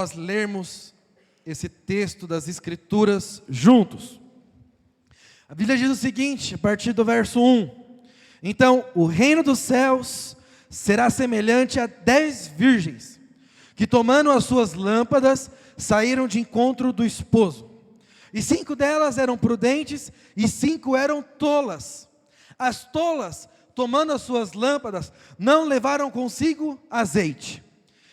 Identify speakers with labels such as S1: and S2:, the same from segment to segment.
S1: Nós lermos esse texto das Escrituras juntos. A Bíblia diz o seguinte, a partir do verso 1: Então, o reino dos céus será semelhante a 10 virgens, que tomando as suas lâmpadas, saíram de encontro do esposo. E 5 delas eram prudentes, e 5 eram tolas. As tolas, tomando as suas lâmpadas, não levaram consigo azeite.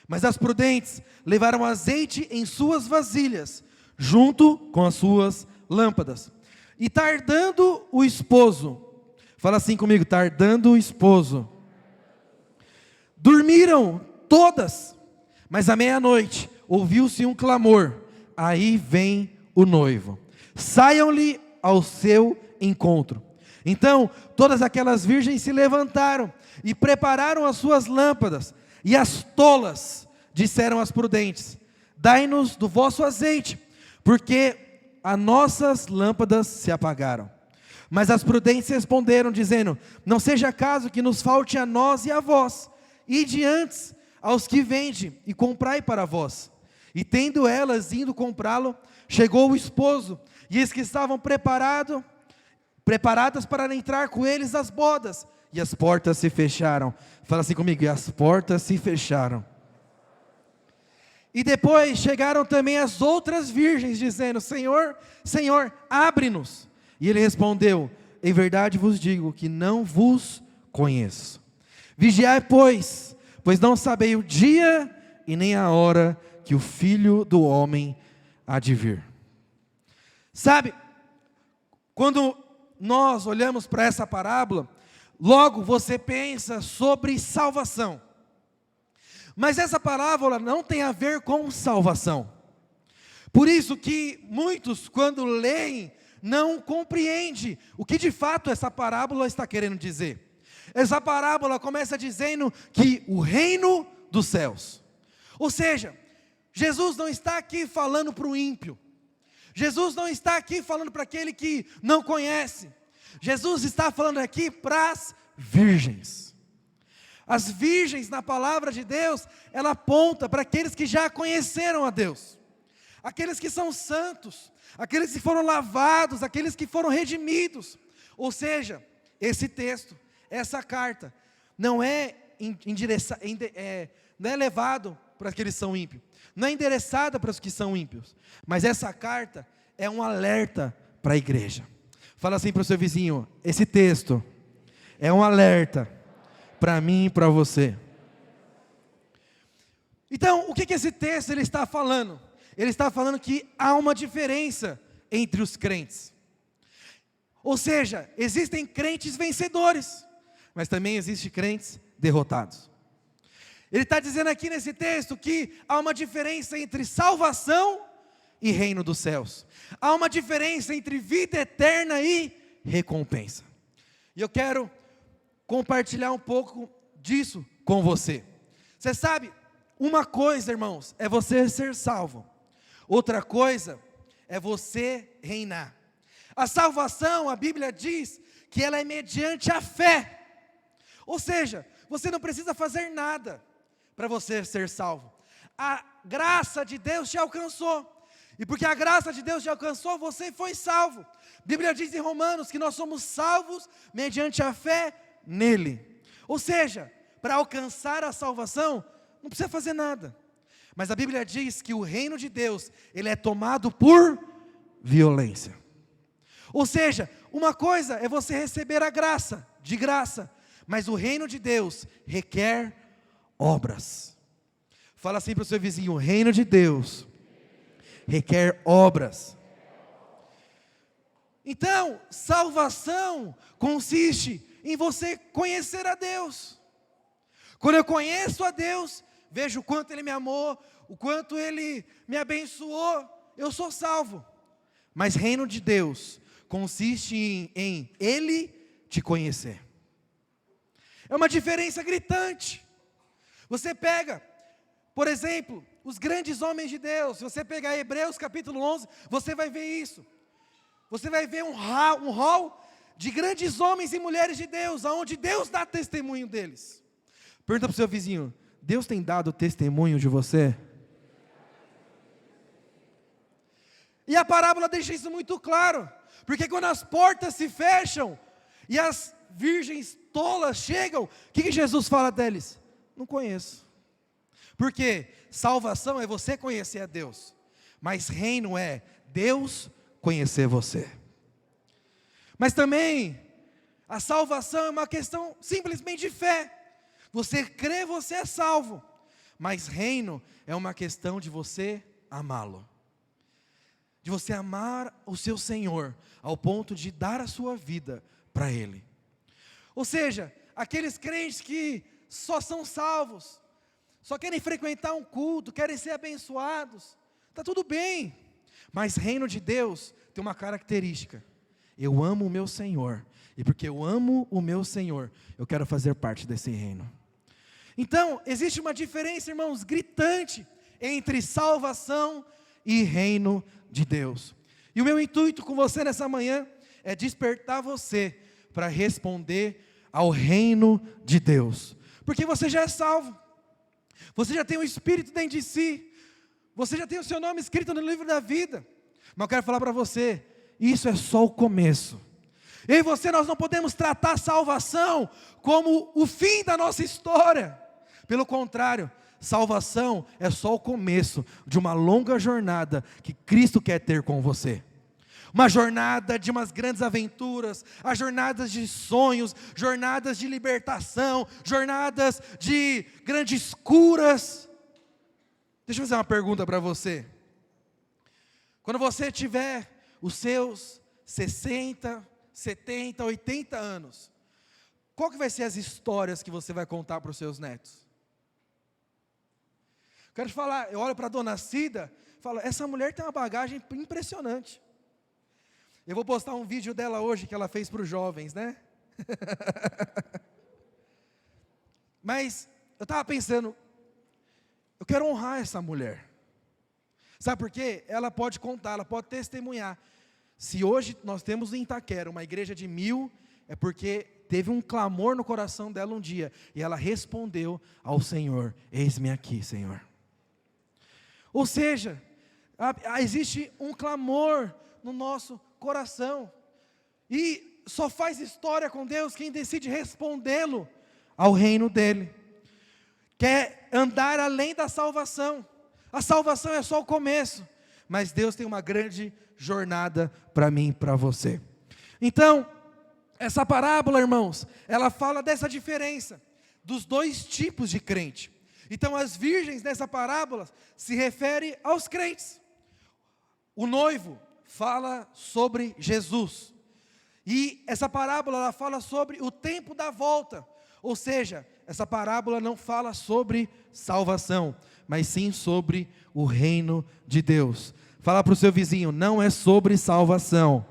S1: Mas as prudentes levaram azeite em suas vasilhas, junto com as suas lâmpadas. E tardando o esposo, fala assim comigo, tardando o esposo, dormiram todas, mas à meia-noite ouviu-se um clamor: aí vem o noivo, saiam-lhe ao seu encontro. Então todas aquelas virgens se levantaram e prepararam as suas lâmpadas. E as tolas disseram às prudentes: dai-nos do vosso azeite, porque as nossas lâmpadas se apagaram. Mas as prudentes responderam, dizendo: não seja caso que nos falte a nós e a vós, ide antes aos que vendem e comprai para vós. E tendo elas indo comprá-lo, chegou o esposo, e eis que estavam preparadas para entrar com eles às bodas, e as portas se fecharam. Fala assim comigo, e as portas se fecharam. E depois chegaram também as outras virgens, dizendo: Senhor, Senhor, abre-nos. E ele respondeu: em verdade vos digo que não vos conheço. Vigiai, pois não sabei o dia e nem a hora que o Filho do Homem há de vir. Sabe, quando nós olhamos para essa parábola, logo você pensa sobre salvação. Mas essa parábola não tem a ver com salvação. Por isso que muitos, quando leem, não compreendem o que de fato essa parábola está querendo dizer. Essa parábola começa dizendo que o reino dos céus. Ou seja, Jesus não está aqui falando para o ímpio. Jesus não está aqui falando para aquele que não conhece. Jesus está falando aqui para as virgens. As virgens na palavra de Deus, ela aponta para aqueles que já conheceram a Deus. Aqueles que são santos, aqueles que foram lavados, aqueles que foram redimidos. Ou seja, esse texto, essa carta, não é levado para aqueles que são ímpios. Não é endereçada para os que são ímpios. Mas essa carta é um alerta para a igreja. Fala assim para o seu vizinho: esse texto é um alerta para mim e para você. Então, o que esse texto ele está falando? Ele está falando que há uma diferença entre os crentes. Ou seja, existem crentes vencedores, mas também existem crentes derrotados. Ele está dizendo aqui nesse texto que há uma diferença entre salvação e reino dos céus. Há uma diferença entre vida eterna e recompensa. E eu quero compartilhar um pouco disso com você. Você sabe, uma coisa, irmãos, é você ser salvo. Outra coisa é você reinar. A salvação, a Bíblia diz que ela é mediante a fé. Ou seja, você não precisa fazer nada para você ser salvo. A graça de Deus te alcançou. E porque a graça de Deus te alcançou, você foi salvo. A Bíblia diz em Romanos que nós somos salvos mediante a fé nele. Ou seja, para alcançar a salvação, não precisa fazer nada. Mas a Bíblia diz que o reino de Deus, ele é tomado por violência. Ou seja, uma coisa é você receber a graça, de graça. Mas o reino de Deus requer obras. Fala assim para o seu vizinho: o reino de Deus requer obras. Então, salvação consiste em você conhecer a Deus. Quando eu conheço a Deus, vejo o quanto Ele me amou, o quanto Ele me abençoou, eu sou salvo. Mas reino de Deus consiste em Ele te conhecer. É uma diferença gritante. Você pega, por exemplo, os grandes homens de Deus. Se você pegar Hebreus capítulo 11, você vai ver isso. Você vai ver um hall de grandes homens e mulheres de Deus, onde Deus dá testemunho deles. Pergunta para o seu vizinho: Deus tem dado testemunho de você? E a parábola deixa isso muito claro, porque quando as portas se fecham, e as virgens tolas chegam, o que Jesus fala deles? Não conheço. Porque salvação é você conhecer a Deus, mas reino é Deus conhecer você. Mas também, a salvação é uma questão simplesmente de fé. Você crê, você é salvo. Mas reino é uma questão de você amá-lo. De você amar o seu Senhor, ao ponto de dar a sua vida para Ele. Ou seja, aqueles crentes que só são salvos, só querem frequentar um culto, querem ser abençoados, está tudo bem. Mas reino de Deus tem uma característica: eu amo o meu Senhor, e porque eu amo o meu Senhor, eu quero fazer parte desse reino. Então, existe uma diferença, irmãos, gritante, entre salvação e reino de Deus. E o meu intuito com você nessa manhã, é despertar você, para responder ao reino de Deus. Porque você já é salvo, você já tem o Espírito dentro de si, você já tem o seu nome escrito no livro da vida. Mas eu quero falar para você, isso é só o começo. Eu e você, nós não podemos tratar a salvação como o fim da nossa história. Pelo contrário, salvação é só o começo de uma longa jornada que Cristo quer ter com você. Uma jornada de umas grandes aventuras, as jornadas de sonhos, jornadas de libertação, jornadas de grandes curas. Deixa eu fazer uma pergunta para você. Quando você tiver os seus 60, 70, 80 anos, qual que vai ser as histórias que você vai contar para os seus netos? Quero te falar, eu olho para a dona Cida, falo, essa mulher tem uma bagagem impressionante. Eu vou postar um vídeo dela hoje, que ela fez para os jovens, né? Mas, eu estava pensando, eu quero honrar essa mulher. Sabe por quê? Ela pode contar, ela pode testemunhar. Se hoje nós temos em Itaquera uma igreja de 1000, é porque teve um clamor no coração dela um dia, e ela respondeu ao Senhor, eis-me aqui, Senhor. Ou seja, existe um clamor no nosso coração, e só faz história com Deus quem decide respondê-lo ao reino dele, quer andar além da salvação. A salvação é só o começo, mas Deus tem uma grande jornada para mim e para você. Então, essa parábola, irmãos, ela fala dessa diferença, dos dois tipos de crente. Então, as virgens dessa parábola se refere aos crentes. O noivo fala sobre Jesus. E essa parábola, ela fala sobre o tempo da volta. Ou seja, essa parábola não fala sobre salvação, mas sim sobre o reino de Deus. Fala para o seu vizinho, não é sobre salvação,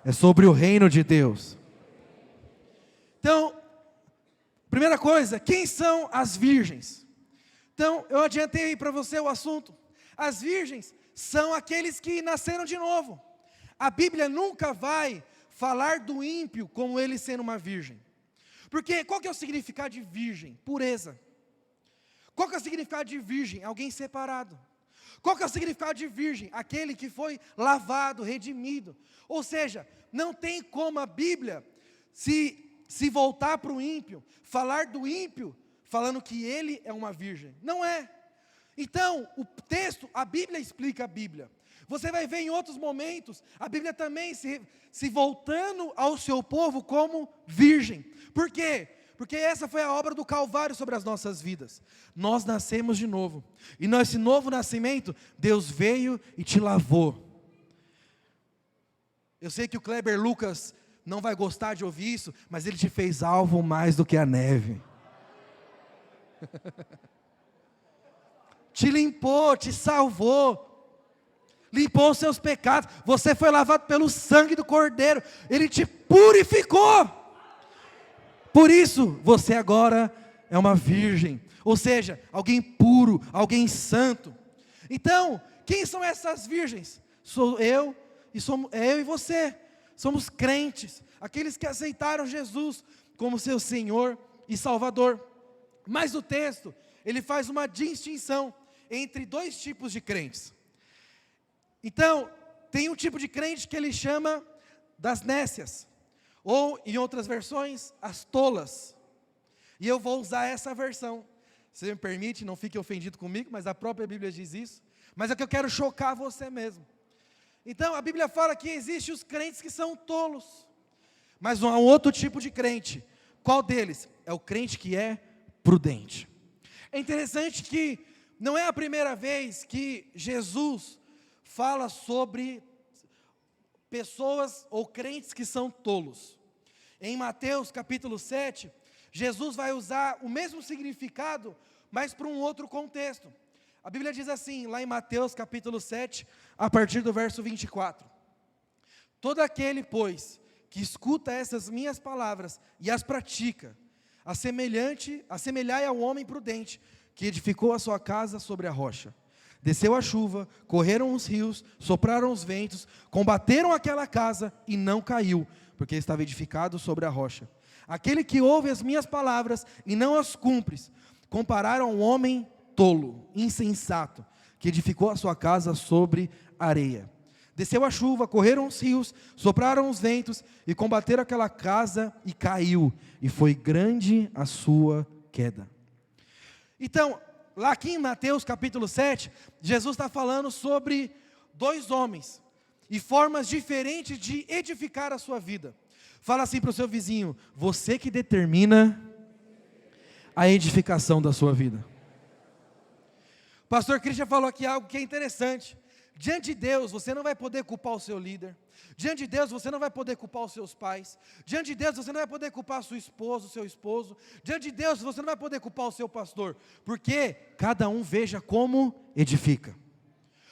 S1: é sobre o reino de Deus. Então, primeira coisa, quem são as virgens? Então, eu adiantei aí para você o assunto. As virgens são aqueles que nasceram de novo. A Bíblia nunca vai falar do ímpio como ele sendo uma virgem. Porque qual que é o significado de virgem? Pureza. Qual que é o significado de virgem? Alguém separado. Qual que é o significado de virgem? Aquele que foi lavado, redimido. Ou seja, não tem como a Bíblia se voltar para o ímpio, falar do ímpio, falando que ele é uma virgem. Não é. Então, o texto, a Bíblia explica a Bíblia. Você vai ver em outros momentos, a Bíblia também se voltando ao seu povo como virgem. Por quê? Porque essa foi a obra do Calvário sobre as nossas vidas. Nós nascemos de novo. E nesse novo nascimento, Deus veio e te lavou. Eu sei que o Kleber Lucas não vai gostar de ouvir isso, mas ele te fez alvo mais do que a neve. Te limpou, te salvou. Limpou os seus pecados. Você foi lavado pelo sangue do Cordeiro. Ele te purificou. Por isso, você agora é uma virgem. Ou seja, alguém puro, alguém santo. Então, quem são essas virgens? Sou eu e eu e você. Somos crentes, aqueles que aceitaram Jesus como seu Senhor e Salvador. Mas o texto, ele faz uma distinção entre dois tipos de crentes. Então, tem um tipo de crente que ele chama das nécias, ou em outras versões, as tolas. E eu vou usar essa versão. Se me permite, não fique ofendido comigo, mas a própria Bíblia diz isso. Mas é que eu quero chocar você mesmo. Então, a Bíblia fala que existem os crentes que são tolos. Mas há um outro tipo de crente. Qual deles? É o crente que é prudente. É interessante que não é a primeira vez que Jesus fala sobre pessoas ou crentes que são tolos. Em Mateus capítulo 7, Jesus vai usar o mesmo significado, mas para um outro contexto. A Bíblia diz assim, lá em Mateus capítulo 7, a partir do verso 24. Todo aquele, pois, que escuta essas minhas palavras e as pratica, assemelhai ao homem prudente, que edificou a sua casa sobre a rocha. Desceu a chuva, correram os rios, sopraram os ventos, combateram aquela casa e não caiu, porque estava edificado sobre a rocha. Aquele que ouve as minhas palavras e não as cumpre, compararam a um homem tolo, insensato, que edificou a sua casa sobre areia. Desceu a chuva, correram os rios, sopraram os ventos e combateram aquela casa e caiu, e foi grande a sua queda. Então, lá aqui em Mateus capítulo 7, Jesus está falando sobre dois homens e formas diferentes de edificar a sua vida. Fala assim para o seu vizinho: você que determina a edificação da sua vida. O pastor Christian falou aqui algo que é interessante. Diante de Deus, você não vai poder culpar o seu líder. Diante de Deus, você não vai poder culpar os seus pais. Diante de Deus, você não vai poder culpar a sua esposa, o seu esposo. Diante de Deus, você não vai poder culpar o seu pastor. Porque cada um veja como edifica.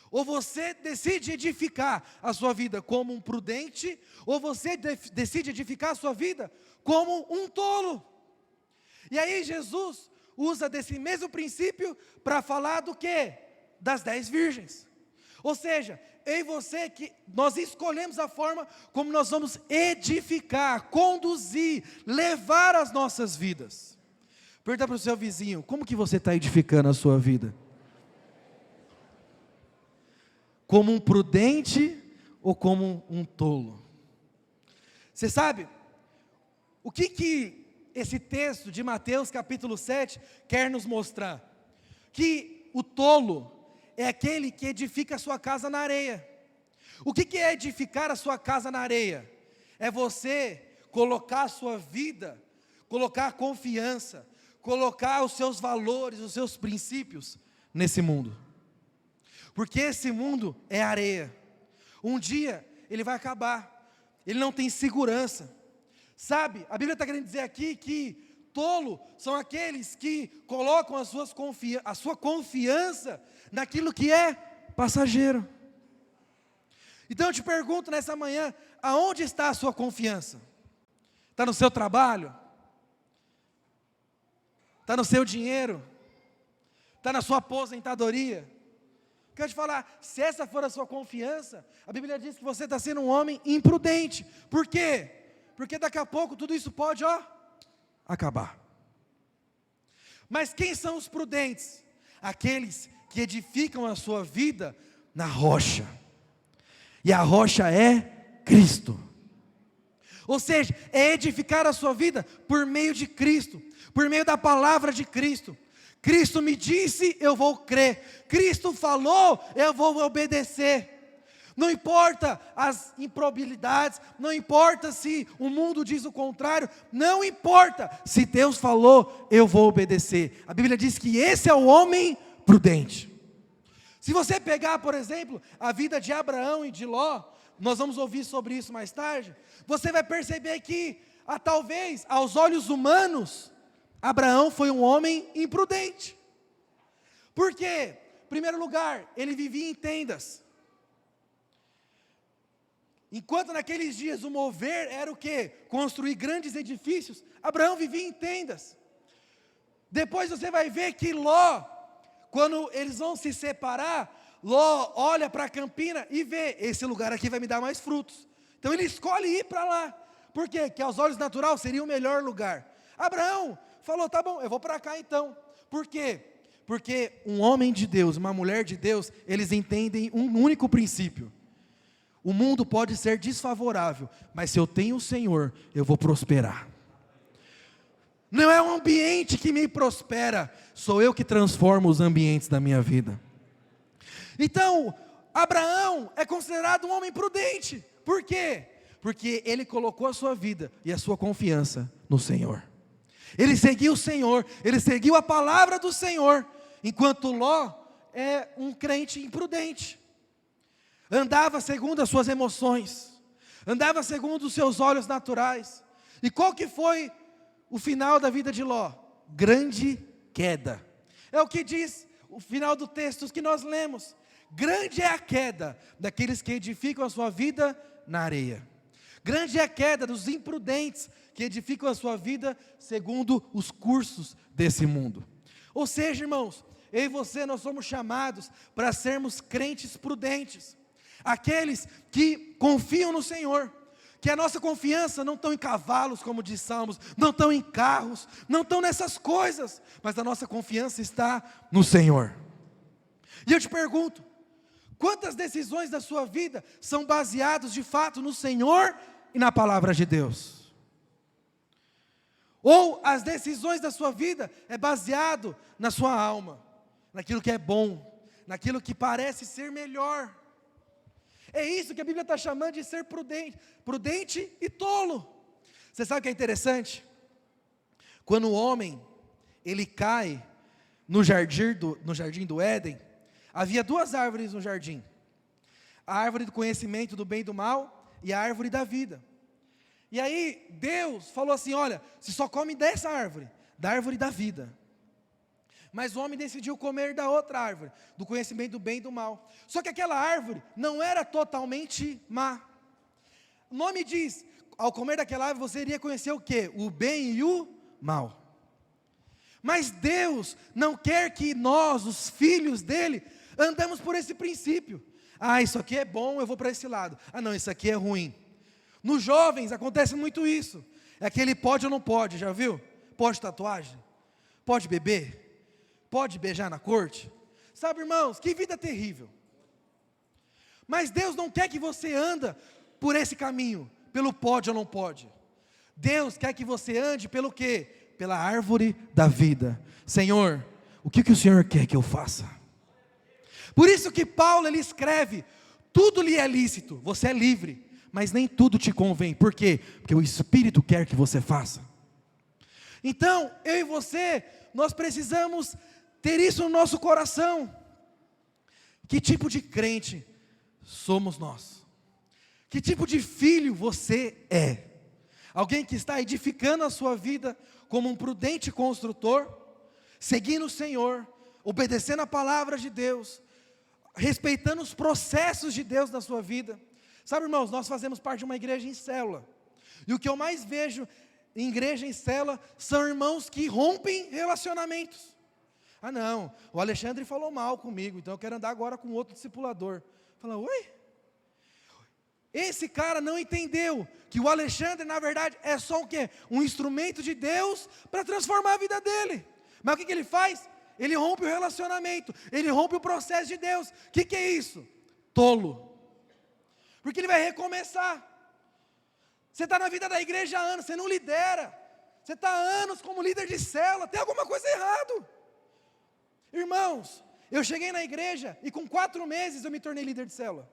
S1: Ou você decide edificar a sua vida como um prudente, ou você decide edificar a sua vida como um tolo. E aí Jesus usa desse mesmo princípio para falar do quê? Das 10 virgens. Ou seja, eu e você, que nós escolhemos a forma como nós vamos edificar, conduzir, levar as nossas vidas. Pergunta para o seu vizinho: como que você está edificando a sua vida? Como um prudente ou como um tolo? Você sabe, o que esse texto de Mateus capítulo 7 quer nos mostrar? Que o tolo é aquele que edifica a sua casa na areia. O que é edificar a sua casa na areia? É você colocar a sua vida, colocar a confiança, colocar os seus valores, os seus princípios nesse mundo. Porque esse mundo é areia. Um dia ele vai acabar. Ele não tem segurança. Sabe, a Bíblia está querendo dizer aqui que tolo são aqueles que colocam a sua confiança naquilo que é passageiro. Então eu te pergunto nessa manhã: aonde está a sua confiança? Está no seu trabalho? Está no seu dinheiro? Está na sua aposentadoria? Quero te falar, se essa for a sua confiança, a Bíblia diz que você está sendo um homem imprudente. Por quê? Porque daqui a pouco tudo isso pode, acabar. Mas quem são os prudentes? Aqueles que edificam a sua vida na rocha. E a rocha é Cristo. Ou seja, é edificar a sua vida por meio de Cristo, por meio da palavra de Cristo. Cristo me disse, eu vou crer. Cristo falou, eu vou obedecer. Não importa as improbabilidades, não importa se o mundo diz o contrário, não importa, se Deus falou, eu vou obedecer. A Bíblia diz que esse é o homem prudente. Se você pegar, por exemplo, a vida de Abraão e de Ló, nós vamos ouvir sobre isso mais tarde, você vai perceber que, talvez, aos olhos humanos, Abraão foi um homem imprudente. Por quê? Em primeiro lugar, ele vivia em tendas. Enquanto naqueles dias o mover era o quê? Construir grandes edifícios, Abraão vivia em tendas. Depois você vai ver que Ló, quando eles vão se separar, Ló olha para a campina e vê: esse lugar aqui vai me dar mais frutos. Então ele escolhe ir para lá. Por quê? Porque aos olhos naturais seria o melhor lugar. Abraão falou: tá bom, eu vou para cá então. Por quê? Porque um homem de Deus, uma mulher de Deus, eles entendem um único princípio. O mundo pode ser desfavorável, mas se eu tenho o Senhor, eu vou prosperar. Não é o ambiente que me prospera, sou eu que transformo os ambientes da minha vida. Então, Abraão é considerado um homem prudente. Por quê? Porque ele colocou a sua vida e a sua confiança no Senhor. Ele seguiu o Senhor, ele seguiu a palavra do Senhor, enquanto Ló é um crente imprudente. Andava segundo as suas emoções, andava segundo os seus olhos naturais. E qual que foi o final da vida de Ló? Grande queda. É o que diz o final do texto que nós lemos. Grande é a queda daqueles que edificam a sua vida na areia. Grande é a queda dos imprudentes que edificam a sua vida segundo os cursos desse mundo. Ou seja, irmãos, eu e você, nós somos chamados para sermos crentes prudentes. Aqueles que confiam no Senhor, que a nossa confiança não está em cavalos, como diz Salmos, não estão em carros, não estão nessas coisas, mas a nossa confiança está no Senhor. E eu te pergunto, quantas decisões da sua vida são baseadas de fato no Senhor e na palavra de Deus? Ou as decisões da sua vida é baseado na sua alma, naquilo que é bom, naquilo que parece ser melhor? É isso que a Bíblia está chamando de ser prudente e tolo. Você sabe o que é interessante? Quando o homem, ele cai no jardim do Éden, havia duas árvores no jardim. A árvore do conhecimento do bem e do mal e a árvore da vida. E aí Deus falou assim, olha, você só come dessa árvore, da árvore da vida. Mas o homem decidiu comer da outra árvore, do conhecimento do bem e do mal. Só que aquela árvore não era totalmente má. O nome diz, ao comer daquela árvore você iria conhecer o quê? O bem e o mal. Mas Deus não quer que nós, os filhos dele, andamos por esse princípio. Ah, isso aqui é bom, eu vou para esse lado. Ah não, isso aqui é ruim. Nos jovens acontece muito isso. É aquele pode ou não pode, já viu? Pode tatuagem? Pode beber? Pode beijar na corte? Sabe, irmãos, que vida terrível. Mas Deus não quer que você anda por esse caminho, pelo pode ou não pode. Deus quer que você ande pelo quê? Pela árvore da vida. Senhor, o que o Senhor quer que eu faça? Por isso que Paulo, ele escreve, tudo lhe é lícito, você é livre, mas nem tudo te convém. Por quê? Porque o Espírito quer que você faça. Então, eu e você, nós precisamos ter isso no nosso coração. Que tipo de crente somos nós? Que tipo de filho você é? Alguém que está edificando a sua vida como um prudente construtor, seguindo o Senhor, obedecendo a palavra de Deus, respeitando os processos de Deus na sua vida. Sabe, irmãos, nós fazemos parte de uma igreja em célula, e o que eu mais vejo em igreja em célula são irmãos que rompem relacionamentos. Ah não, o Alexandre falou mal comigo, então eu quero andar agora com outro discipulador. Fala, oi? Esse cara não entendeu que o Alexandre na verdade é só o quê? Um instrumento de Deus para transformar a vida dele. Mas o que ele faz? Ele rompe o relacionamento, ele rompe o processo de Deus. O que é isso? Tolo. Porque ele vai recomeçar. Você está na vida da igreja há anos, você não lidera. Você está há anos como líder de célula, tem alguma coisa errada. Irmãos, eu cheguei na igreja e com 4 meses eu me tornei líder de célula.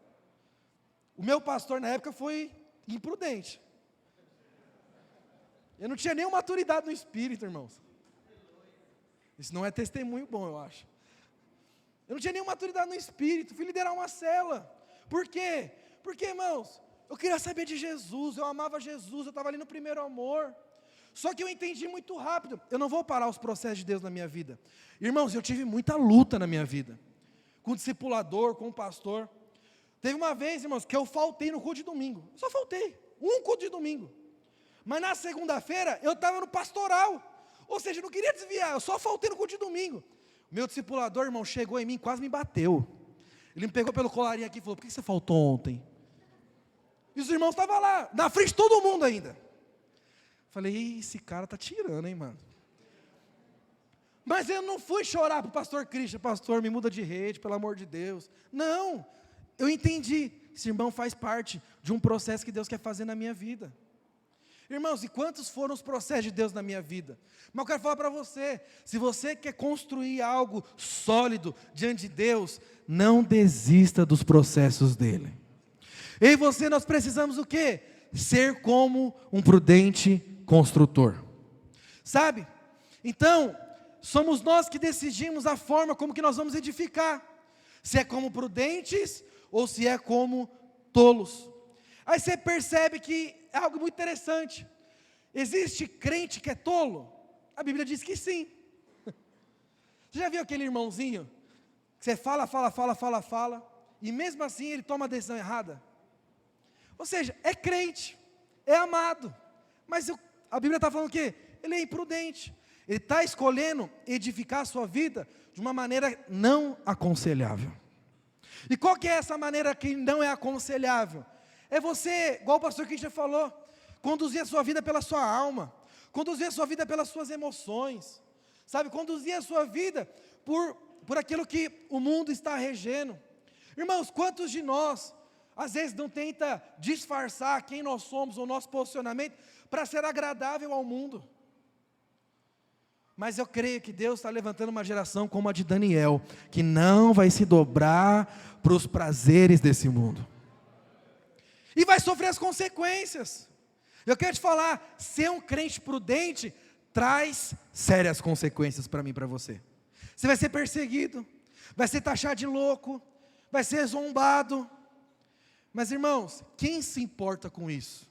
S1: O meu pastor na época foi imprudente. Eu não tinha nenhuma maturidade no espírito, irmãos. Isso não é testemunho bom, eu acho. Eu não tinha nenhuma maturidade no espírito, fui liderar uma célula. Por quê? Porque, irmãos, eu queria saber de Jesus, eu amava Jesus, eu estava ali no primeiro amor. Só que eu entendi muito rápido, eu não vou parar os processos de Deus na minha vida. Irmãos, eu tive muita luta na minha vida, com o discipulador, com o pastor. Teve uma vez, irmãos, que eu faltei no culto de domingo, eu só faltei, um culto de domingo. Mas na segunda-feira, eu estava no pastoral, ou seja, eu não queria desviar, eu só faltei no culto de domingo. Meu discipulador, irmão, chegou em mim, quase me bateu. Ele me pegou pelo colarinho aqui e falou, por que você faltou ontem? E os irmãos estavam lá, na frente de todo mundo ainda. Falei, esse cara está tirando, hein, mano. Mas eu não fui chorar para o pastor Christian, pastor, me muda de rede, pelo amor de Deus. Não, eu entendi, esse irmão faz parte de um processo que Deus quer fazer na minha vida. Irmãos, e quantos foram os processos de Deus na minha vida? Mas eu quero falar para você, se você quer construir algo sólido diante de Deus, não desista dos processos dele. Eu e você, nós precisamos o quê? Ser como um prudente construtor. Sabe? Então, somos nós que decidimos a forma como que nós vamos edificar. Se é como prudentes ou se é como tolos. Aí você percebe que é algo muito interessante. Existe crente que é tolo? A Bíblia diz que sim. Você já viu aquele irmãozinho que você fala, e mesmo assim ele toma a decisão errada? Ou seja, é crente, é amado, mas a Bíblia está falando o quê? Ele é imprudente. Ele está escolhendo edificar a sua vida de uma maneira não aconselhável. E qual que é essa maneira que não é aconselhável? É você, igual o pastor Christian falou, conduzir a sua vida pela sua alma, conduzir a sua vida pelas suas emoções, sabe, conduzir a sua vida por aquilo que o mundo está regendo. Irmãos, quantos de nós, às vezes não tenta disfarçar quem nós somos, o nosso posicionamento, para ser agradável ao mundo? Mas eu creio que Deus está levantando uma geração como a de Daniel, que não vai se dobrar para os prazeres desse mundo. E vai sofrer as consequências. Eu quero te falar, ser um crente prudente traz sérias consequências para mim e para você. Você vai ser perseguido, vai ser taxado de louco, vai ser zombado. Mas irmãos, quem se importa com isso?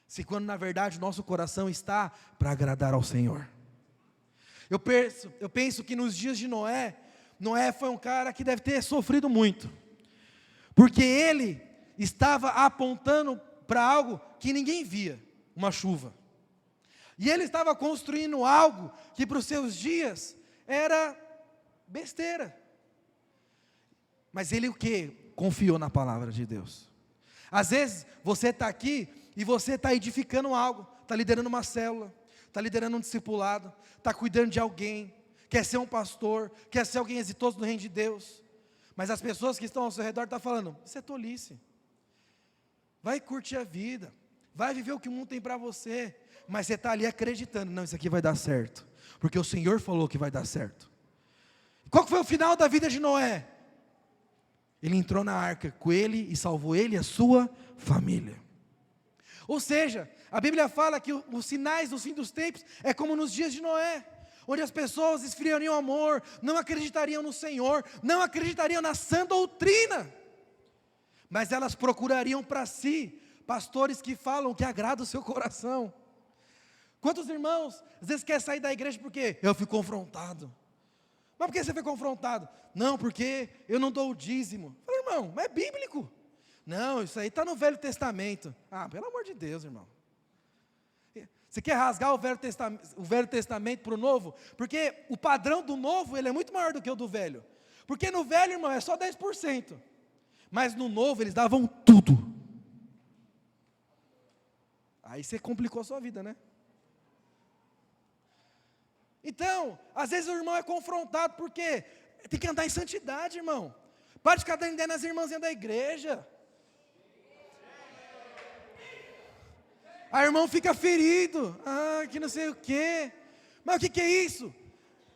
S1: Se quando na verdade o nosso coração está para agradar ao Senhor. Eu penso que nos dias de Noé foi um cara que deve ter sofrido muito. Porque ele estava apontando para algo que ninguém via, uma chuva. E ele estava construindo algo que para os seus dias era besteira. Mas ele o quê? Confiou na palavra de Deus. Às vezes você está aqui e você está edificando algo, está liderando uma célula, está liderando um discipulado, está cuidando de alguém, quer ser um pastor, quer ser alguém exitoso no reino de Deus. Mas as pessoas que estão ao seu redor estão falando, isso é tolice. Vai curtir a vida, vai viver o que o mundo tem para você, mas você está ali acreditando, não, isso aqui vai dar certo, porque o Senhor falou que vai dar certo. Qual foi o final da vida de Noé? Ele entrou na arca com ele e salvou ele e a sua família. Ou seja, a Bíblia fala que os sinais do fim dos tempos é como nos dias de Noé, onde as pessoas esfriariam o amor, não acreditariam no Senhor, não acreditariam na sã doutrina, mas elas procurariam para si pastores que falam que agradam o seu coração. Quantos irmãos às vezes querem sair da igreja porque eu fui confrontado? Mas por que você foi confrontado? Não, porque eu não dou o dízimo. Eu falei, irmão, mas é bíblico. Não, isso aí está no Velho Testamento. Ah, pelo amor de Deus, irmão. Você quer rasgar o Velho Testamento para o Novo? Porque o padrão do Novo ele é muito maior do que o do Velho. Porque no Velho, irmão, é só 10%. Mas no Novo eles davam tudo. Aí você complicou a sua vida, né? Então, às vezes o irmão é confrontado porque tem que andar em santidade, irmão. Para de ficar dando ideia nas irmãzinhas da igreja. A irmão fica ferido, que não sei o quê. Mas o que é isso?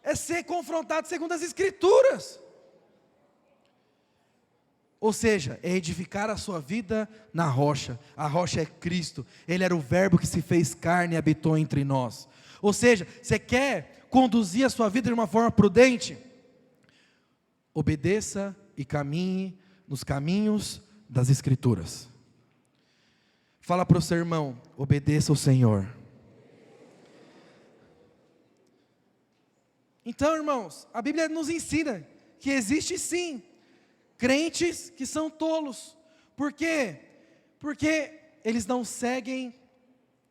S1: É ser confrontado segundo as Escrituras. Ou seja, é edificar a sua vida na rocha. A rocha é Cristo. Ele era o verbo que se fez carne e habitou entre nós. Ou seja, você quer conduzir a sua vida de uma forma prudente? Obedeça e caminhe nos caminhos das Escrituras. Fala para o seu irmão, obedeça ao Senhor. Então, irmãos, a Bíblia nos ensina que existe sim crentes que são tolos. Por quê? Porque eles não seguem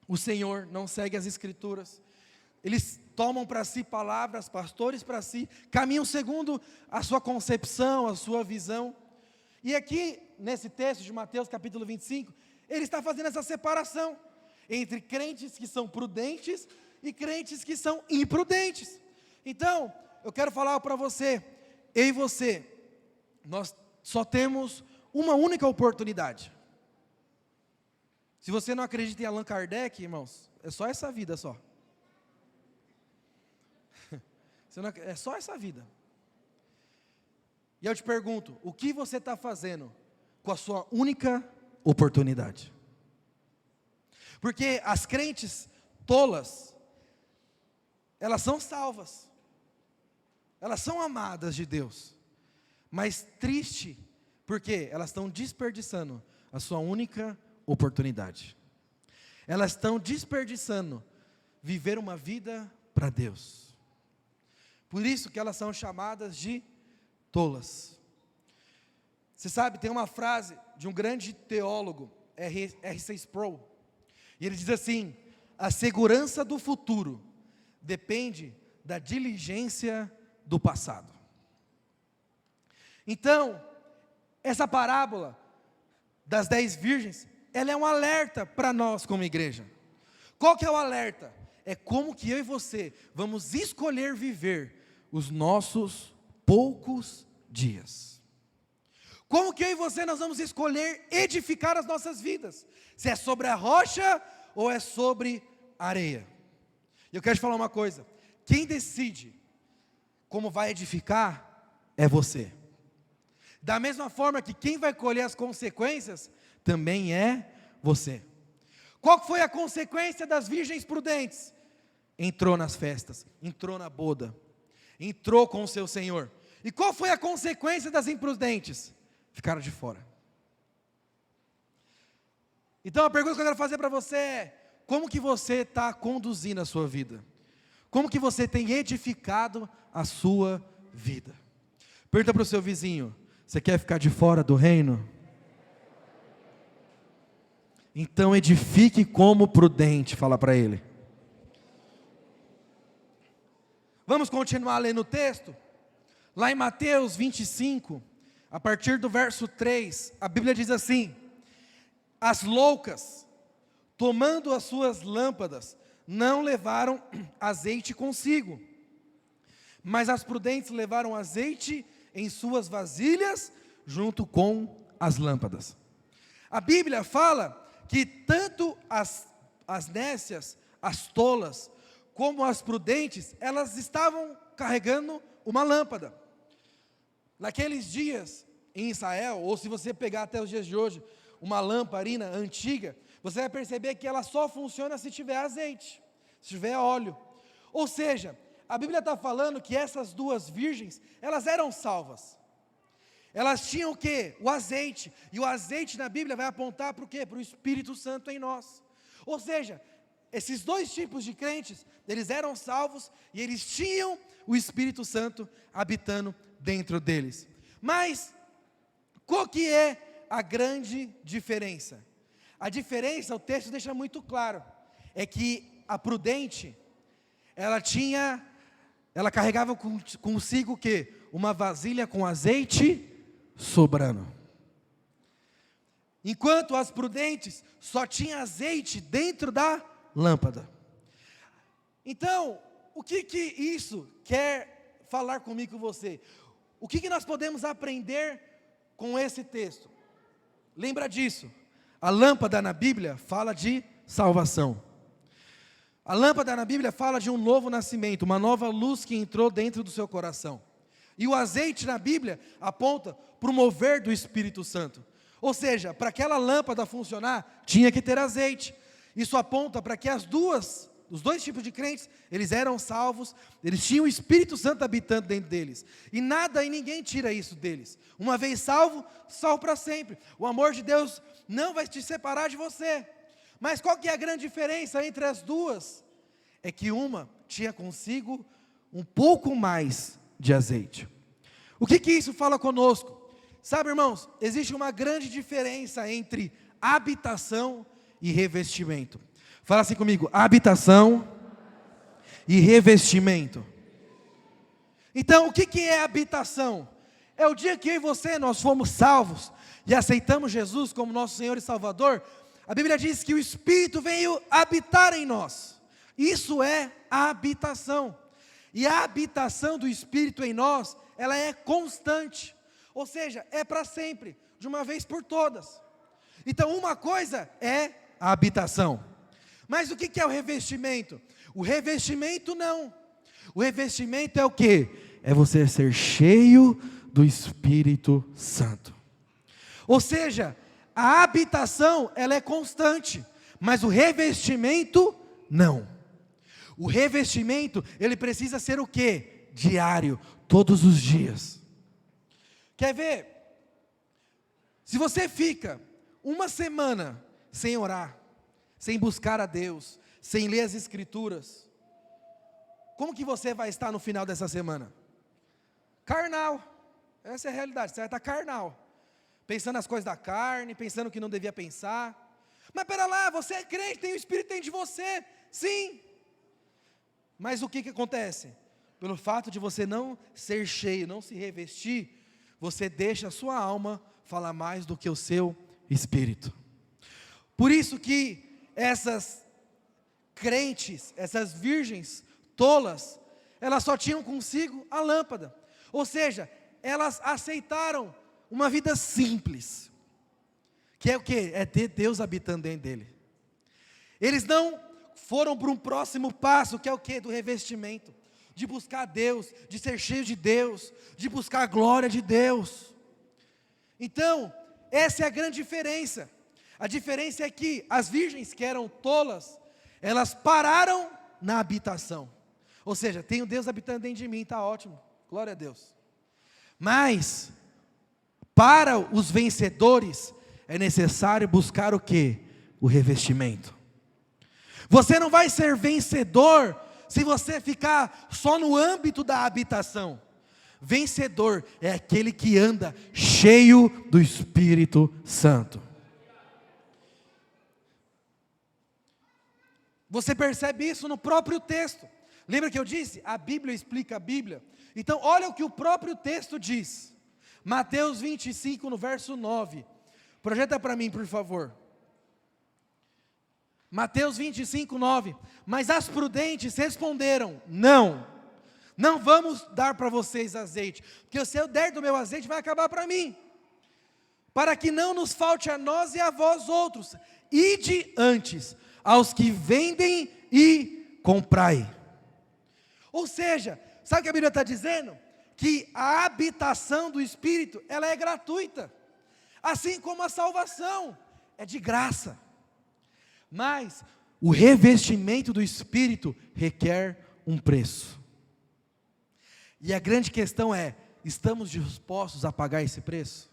S1: o Senhor, não seguem as Escrituras. Eles tomam para si palavras, pastores para si, caminham segundo a sua concepção, a sua visão. E aqui, nesse texto de Mateus capítulo 25, ele está fazendo essa separação entre crentes que são prudentes e crentes que são imprudentes. Então, eu quero falar para você, eu e você, nós só temos uma única oportunidade. Se você não acredita em Allan Kardec, irmãos, é só essa vida só. É só essa vida. E eu te pergunto, o que você está fazendo com a sua única oportunidade? Porque as crentes tolas, elas são salvas, elas são amadas de Deus, mas triste, porque elas estão desperdiçando a sua única oportunidade. Elas estão desperdiçando viver uma vida para Deus. Por isso que elas são chamadas de tolas. Você sabe, tem uma frase de um grande teólogo, R.C. Sproul, e ele diz assim: a segurança do futuro depende da diligência do passado. Então, essa parábola das 10 virgens, ela é um alerta para nós como igreja. Qual que é o alerta? É como que eu e você vamos escolher viver os nossos poucos dias. Como que eu e você nós vamos escolher edificar as nossas vidas? Se é sobre a rocha ou é sobre a areia? E eu quero te falar uma coisa, quem decide como vai edificar é você. Da mesma forma que quem vai colher as consequências também é você. Qual foi a consequência das virgens prudentes? Entrou nas festas, entrou na boda, entrou com o seu Senhor. E qual foi a consequência das imprudentes? Ficaram de fora. Então a pergunta que eu quero fazer para você é: como que você está conduzindo a sua vida? Como que você tem edificado a sua vida? Pergunta para o seu vizinho: você quer ficar de fora do reino? Então edifique como prudente, fala para ele. Vamos continuar lendo o texto? Lá em Mateus 25, a partir do verso 3, a Bíblia diz assim: as loucas, tomando as suas lâmpadas, não levaram azeite consigo, mas as prudentes levaram azeite em suas vasilhas, junto com as lâmpadas. A Bíblia fala que tanto as nécias, as tolas, como as prudentes, elas estavam carregando uma lâmpada. Naqueles dias, em Israel, ou se você pegar até os dias de hoje, uma lamparina antiga, você vai perceber que ela só funciona se tiver azeite, se tiver óleo. Ou seja, a Bíblia está falando que essas duas virgens, elas eram salvas. Elas tinham o quê? O azeite. E o azeite na Bíblia vai apontar para o quê? Para o Espírito Santo em nós. Ou seja, esses dois tipos de crentes, eles eram salvos e eles tinham o Espírito Santo habitando dentro deles. Mas, qual que é a grande diferença? A diferença, o texto deixa muito claro, é que a prudente, ela carregava consigo o quê? Uma vasilha com azeite sobrando. Enquanto as prudentes só tinha azeite dentro da lâmpada. Então, o que isso quer falar comigo e com você? O que nós podemos aprender com esse texto? Lembra disso, a lâmpada na Bíblia fala de salvação. A lâmpada na Bíblia fala de um novo nascimento, uma nova luz que entrou dentro do seu coração. E o azeite na Bíblia aponta para o mover do Espírito Santo. Ou seja, para aquela lâmpada funcionar, tinha que ter azeite. Isso aponta para que os dois tipos de crentes, eles eram salvos, eles tinham o Espírito Santo habitando dentro deles. E nada e ninguém tira isso deles. Uma vez salvo, salvo para sempre. O amor de Deus não vai te separar de você. Mas qual que é a grande diferença entre as duas? É que uma tinha consigo um pouco mais de azeite. O que isso fala conosco? Sabe, irmãos, existe uma grande diferença entre habitação e revestimento. Fala assim comigo: habitação e revestimento. Então, o que é habitação? É o dia que eu e você, nós fomos salvos e aceitamos Jesus como nosso Senhor e Salvador. A Bíblia diz que o Espírito veio habitar em nós. Isso é a habitação. E a habitação do Espírito em nós, ela é constante. Ou seja, é para sempre, de uma vez por todas. Então uma coisa é a habitação. Mas o que é o revestimento? O revestimento não. O revestimento é o quê? É você ser cheio do Espírito Santo. Ou seja, a habitação ela é constante, mas o revestimento não. O revestimento ele precisa ser o quê? Diário, todos os dias. Quer ver? Se você fica uma semana sem orar, sem buscar a Deus, sem ler as Escrituras, como que você vai estar no final dessa semana? Carnal. Essa é a realidade, você vai estar carnal. Pensando nas coisas da carne, pensando que não devia pensar. Mas pera lá, você é crente, tem o Espírito dentro de você. Sim. Mas o que acontece? Pelo fato de você não ser cheio, não se revestir, você deixa a sua alma falar mais do que o seu espírito. Por isso que essas crentes, essas virgens tolas, elas só tinham consigo a lâmpada. Ou seja, elas aceitaram uma vida simples, que é o quê? É ter Deus habitando dentro dele. Eles não foram para um próximo passo, que é o quê? Do revestimento, de buscar Deus, de ser cheio de Deus, de buscar a glória de Deus. Então, essa é a grande diferença. A diferença é que as virgens que eram tolas, elas pararam na habitação. Ou seja, tenho Deus habitando dentro de mim, está ótimo, glória a Deus. Mas, para os vencedores, é necessário buscar o quê? O revestimento. Você não vai ser vencedor se você ficar só no âmbito da habitação. Vencedor é aquele que anda cheio do Espírito Santo. Você percebe isso no próprio texto. Lembra que eu disse? A Bíblia explica a Bíblia. Então olha o que o próprio texto diz. Mateus 25 no verso 9. Projeta para mim, por favor. Mateus 25, 9. Mas as prudentes responderam: não vamos dar para vocês azeite, porque se eu der do meu azeite vai acabar para mim. Para que não nos falte a nós e a vós outros, ide antes aos que vendem e comprai. Ou seja, sabe o que a Bíblia está dizendo? Que a habitação do Espírito, ela é gratuita, assim como a salvação é de graça. Mas o revestimento do Espírito requer um preço. E a grande questão é: estamos dispostos a pagar esse preço?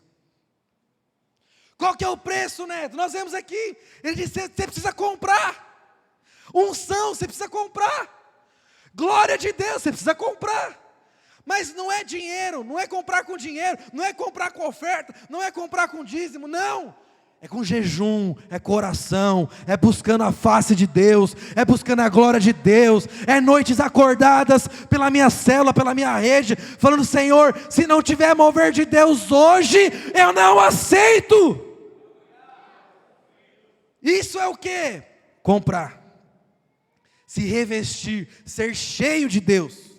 S1: Qual que é o preço, Neto? Nós vemos aqui, ele disse: você precisa comprar. Unção, você precisa comprar. Glória de Deus, você precisa comprar. Mas não é dinheiro, não é comprar com dinheiro, não é comprar com oferta, não é comprar com dízimo, não. É com jejum, é com oração, é buscando a face de Deus, é buscando a glória de Deus, é noites acordadas pela minha célula, pela minha rede, falando: Senhor, se não tiver mover de Deus hoje, eu não aceito. Isso é o que? Comprar, se revestir, ser cheio de Deus.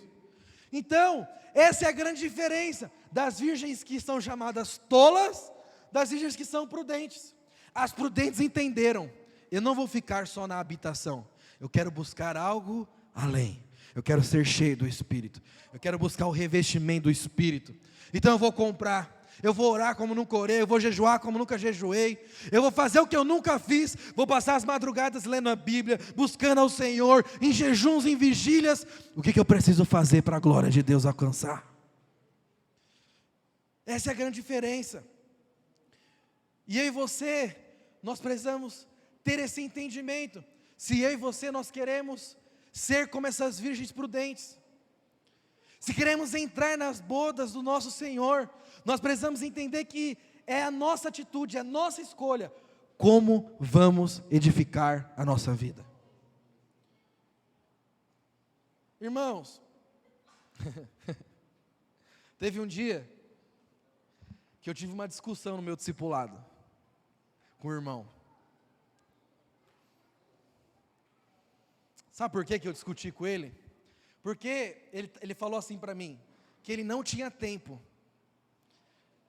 S1: Então, essa é a grande diferença das virgens que são chamadas tolas, das virgens que são prudentes. As prudentes entenderam: eu não vou ficar só na habitação, eu quero buscar algo além, eu quero ser cheio do Espírito, eu quero buscar o revestimento do Espírito. Então eu vou comprar, eu vou orar como nunca orei, eu vou jejuar como nunca jejuei, eu vou fazer o que eu nunca fiz, vou passar as madrugadas lendo a Bíblia, buscando ao Senhor, em jejuns, em vigílias. O que eu preciso fazer para a glória de Deus alcançar? Essa é a grande diferença. E eu e você, nós precisamos ter esse entendimento. Se eu e você, nós queremos ser como essas virgens prudentes, se queremos entrar nas bodas do nosso Senhor, nós precisamos entender que é a nossa atitude, é a nossa escolha, como vamos edificar a nossa vida. Irmãos, teve um dia que eu tive uma discussão no meu discipulado com o irmão. Sabe por que eu discuti com ele? Porque ele falou assim para mim, que ele não tinha tempo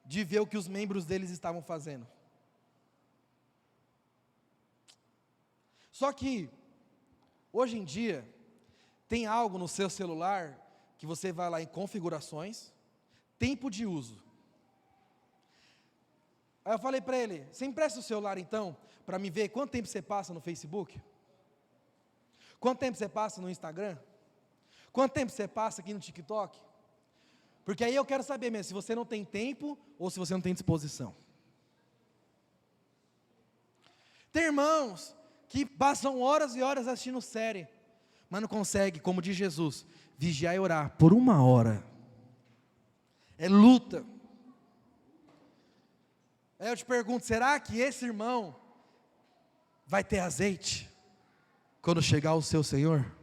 S1: de ver o que os membros deles estavam fazendo. Só que, hoje em dia, tem algo no seu celular, que você vai lá em configurações, tempo de uso. Aí eu falei para ele, você empresta o celular então, para me ver quanto tempo você passa no Facebook? Quanto tempo você passa no Instagram? Quanto tempo você passa aqui no TikTok? Porque aí eu quero saber mesmo, se você não tem tempo, ou se você não tem disposição. Tem irmãos que passam horas e horas assistindo série, mas não consegue, como diz Jesus, vigiar e orar por 1 hora. É luta. Aí eu te pergunto, será que esse irmão vai ter azeite quando chegar o seu Senhor?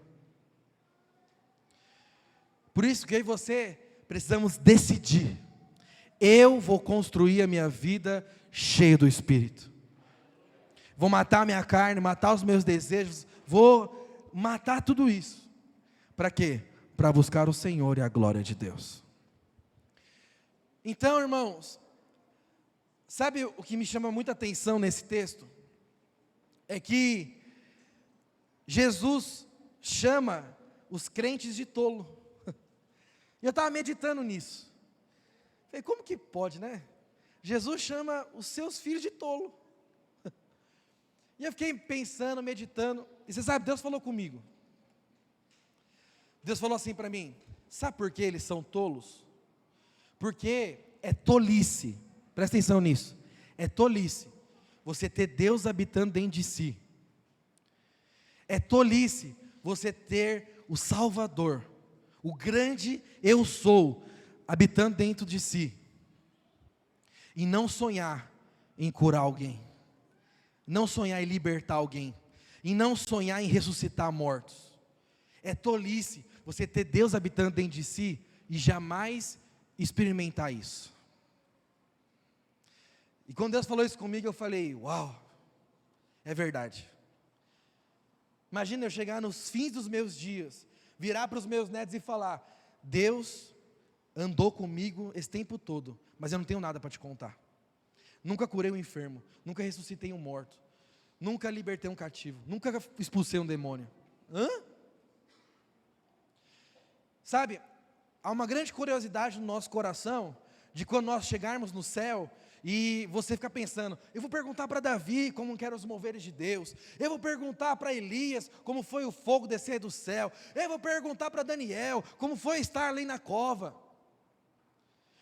S1: Por isso que eu e você precisamos decidir. Eu vou construir a minha vida cheio do Espírito. Vou matar a minha carne, matar os meus desejos, vou matar tudo isso. Para quê? Para buscar o Senhor e a glória de Deus. Então, irmãos, sabe o que me chama muita atenção nesse texto? É que Jesus chama os crentes de tolo. E eu estava meditando nisso. Falei, como que pode, né? Jesus chama os seus filhos de tolo. E eu fiquei pensando, meditando, e você sabe, Deus falou comigo. Deus falou assim para mim, sabe por que eles são tolos? Porque é tolice, presta atenção nisso, é tolice você ter Deus habitando dentro de si. É tolice você ter o Salvador, o grande eu sou, habitando dentro de si. E não sonhar em curar alguém. Não sonhar em libertar alguém. E não sonhar em ressuscitar mortos. É tolice você ter Deus habitando dentro de si e jamais experimentar isso. E quando Deus falou isso comigo, eu falei, uau, é verdade. Imagina eu chegar nos fins dos meus dias, virar para os meus netos e falar, Deus andou comigo esse tempo todo, mas eu não tenho nada para te contar. Nunca curei um enfermo, nunca ressuscitei um morto, nunca libertei um cativo, nunca expulsei um demônio. Hã? Sabe, há uma grande curiosidade no nosso coração, de quando nós chegarmos no céu, e você ficar pensando, eu vou perguntar para Davi como que eram os moveres de Deus, eu vou perguntar para Elias como foi o fogo descer do céu, eu vou perguntar para Daniel como foi estar ali na cova.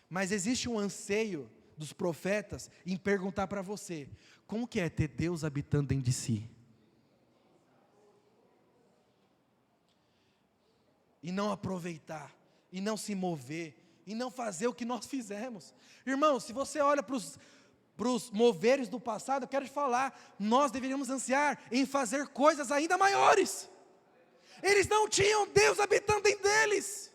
S1: Mas existe um anseio dos profetas em perguntar para você, como que é ter Deus habitando dentro de si? E não aproveitar, e não se mover, e não fazer o que nós fizemos. Irmão, se você olha para os moveres do passado, eu quero te falar, nós deveríamos ansiar em fazer coisas ainda maiores. Eles não tinham Deus habitando dentro deles.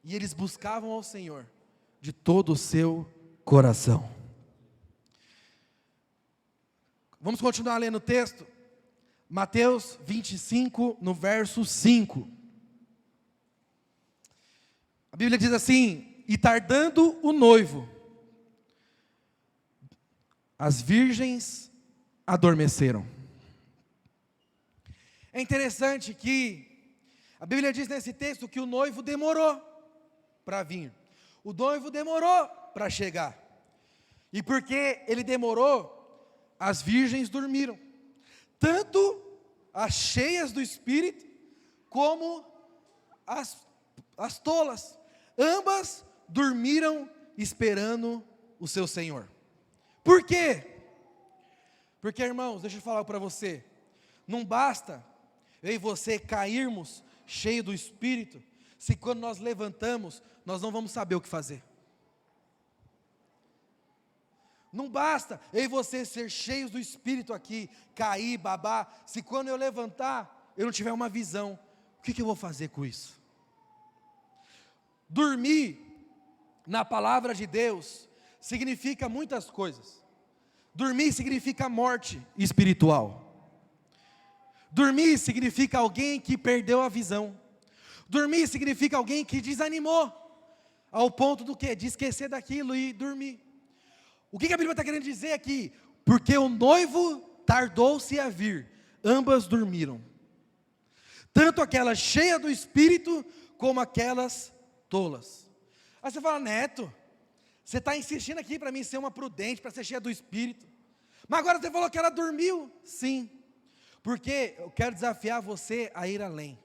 S1: E eles buscavam ao Senhor de todo o seu coração. Vamos continuar lendo o texto. Mateus 25, no verso 5. A Bíblia diz assim, e tardando o noivo, as virgens adormeceram. É interessante que a Bíblia diz nesse texto que o noivo demorou para vir. O noivo demorou para chegar. E porque ele demorou, as virgens dormiram. Tanto as cheias do Espírito, como as tolas. Ambas dormiram esperando o seu Senhor. Por quê? Porque, irmãos, deixa eu falar para você. Não basta eu e você cairmos cheio do Espírito, se quando nós levantamos, nós não vamos saber o que fazer. Não basta eu e você ser cheios do Espírito aqui, cair, babar, se quando eu levantar, eu não tiver uma visão, o que eu vou fazer com isso? Dormir na palavra de Deus significa muitas coisas. Dormir significa morte espiritual. Dormir significa alguém que perdeu a visão. Dormir significa alguém que desanimou, ao ponto do quê? De esquecer daquilo e dormir. O que a Bíblia está querendo dizer aqui? Porque o noivo tardou-se a vir, ambas dormiram. Tanto aquela cheia do Espírito, como aquelas tolas. Aí você fala, Neto, você está insistindo aqui para mim ser uma prudente, para ser cheia do Espírito. Mas agora você falou que ela dormiu. Sim, porque eu quero desafiar você a ir além.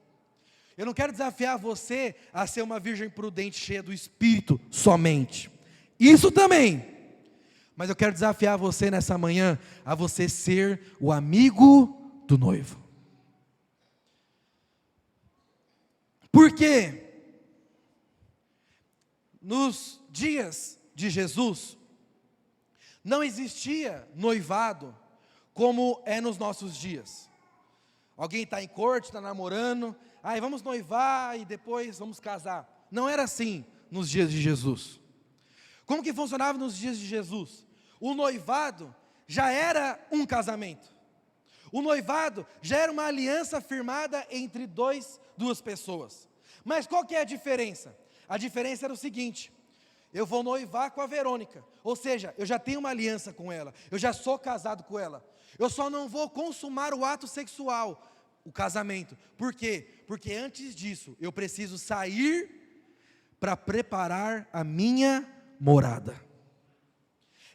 S1: Eu não quero desafiar você a ser uma virgem prudente, cheia do Espírito somente. Isso também. Mas eu quero desafiar você nessa manhã a você ser o amigo do noivo. Por quê? Nos dias de Jesus, não existia noivado como é nos nossos dias. Alguém está em corte, está namorando, aí vamos noivar e depois vamos casar. Não era assim nos dias de Jesus. Como que funcionava nos dias de Jesus? O noivado já era um casamento. O noivado já era uma aliança firmada entre duas pessoas. Mas qual que é a diferença? A diferença era o seguinte: eu vou noivar com a Verônica, ou seja, eu já tenho uma aliança com ela, eu já sou casado com ela, eu só não vou consumar o ato sexual, o casamento. Por quê? Porque antes disso, eu preciso sair para preparar a minha morada.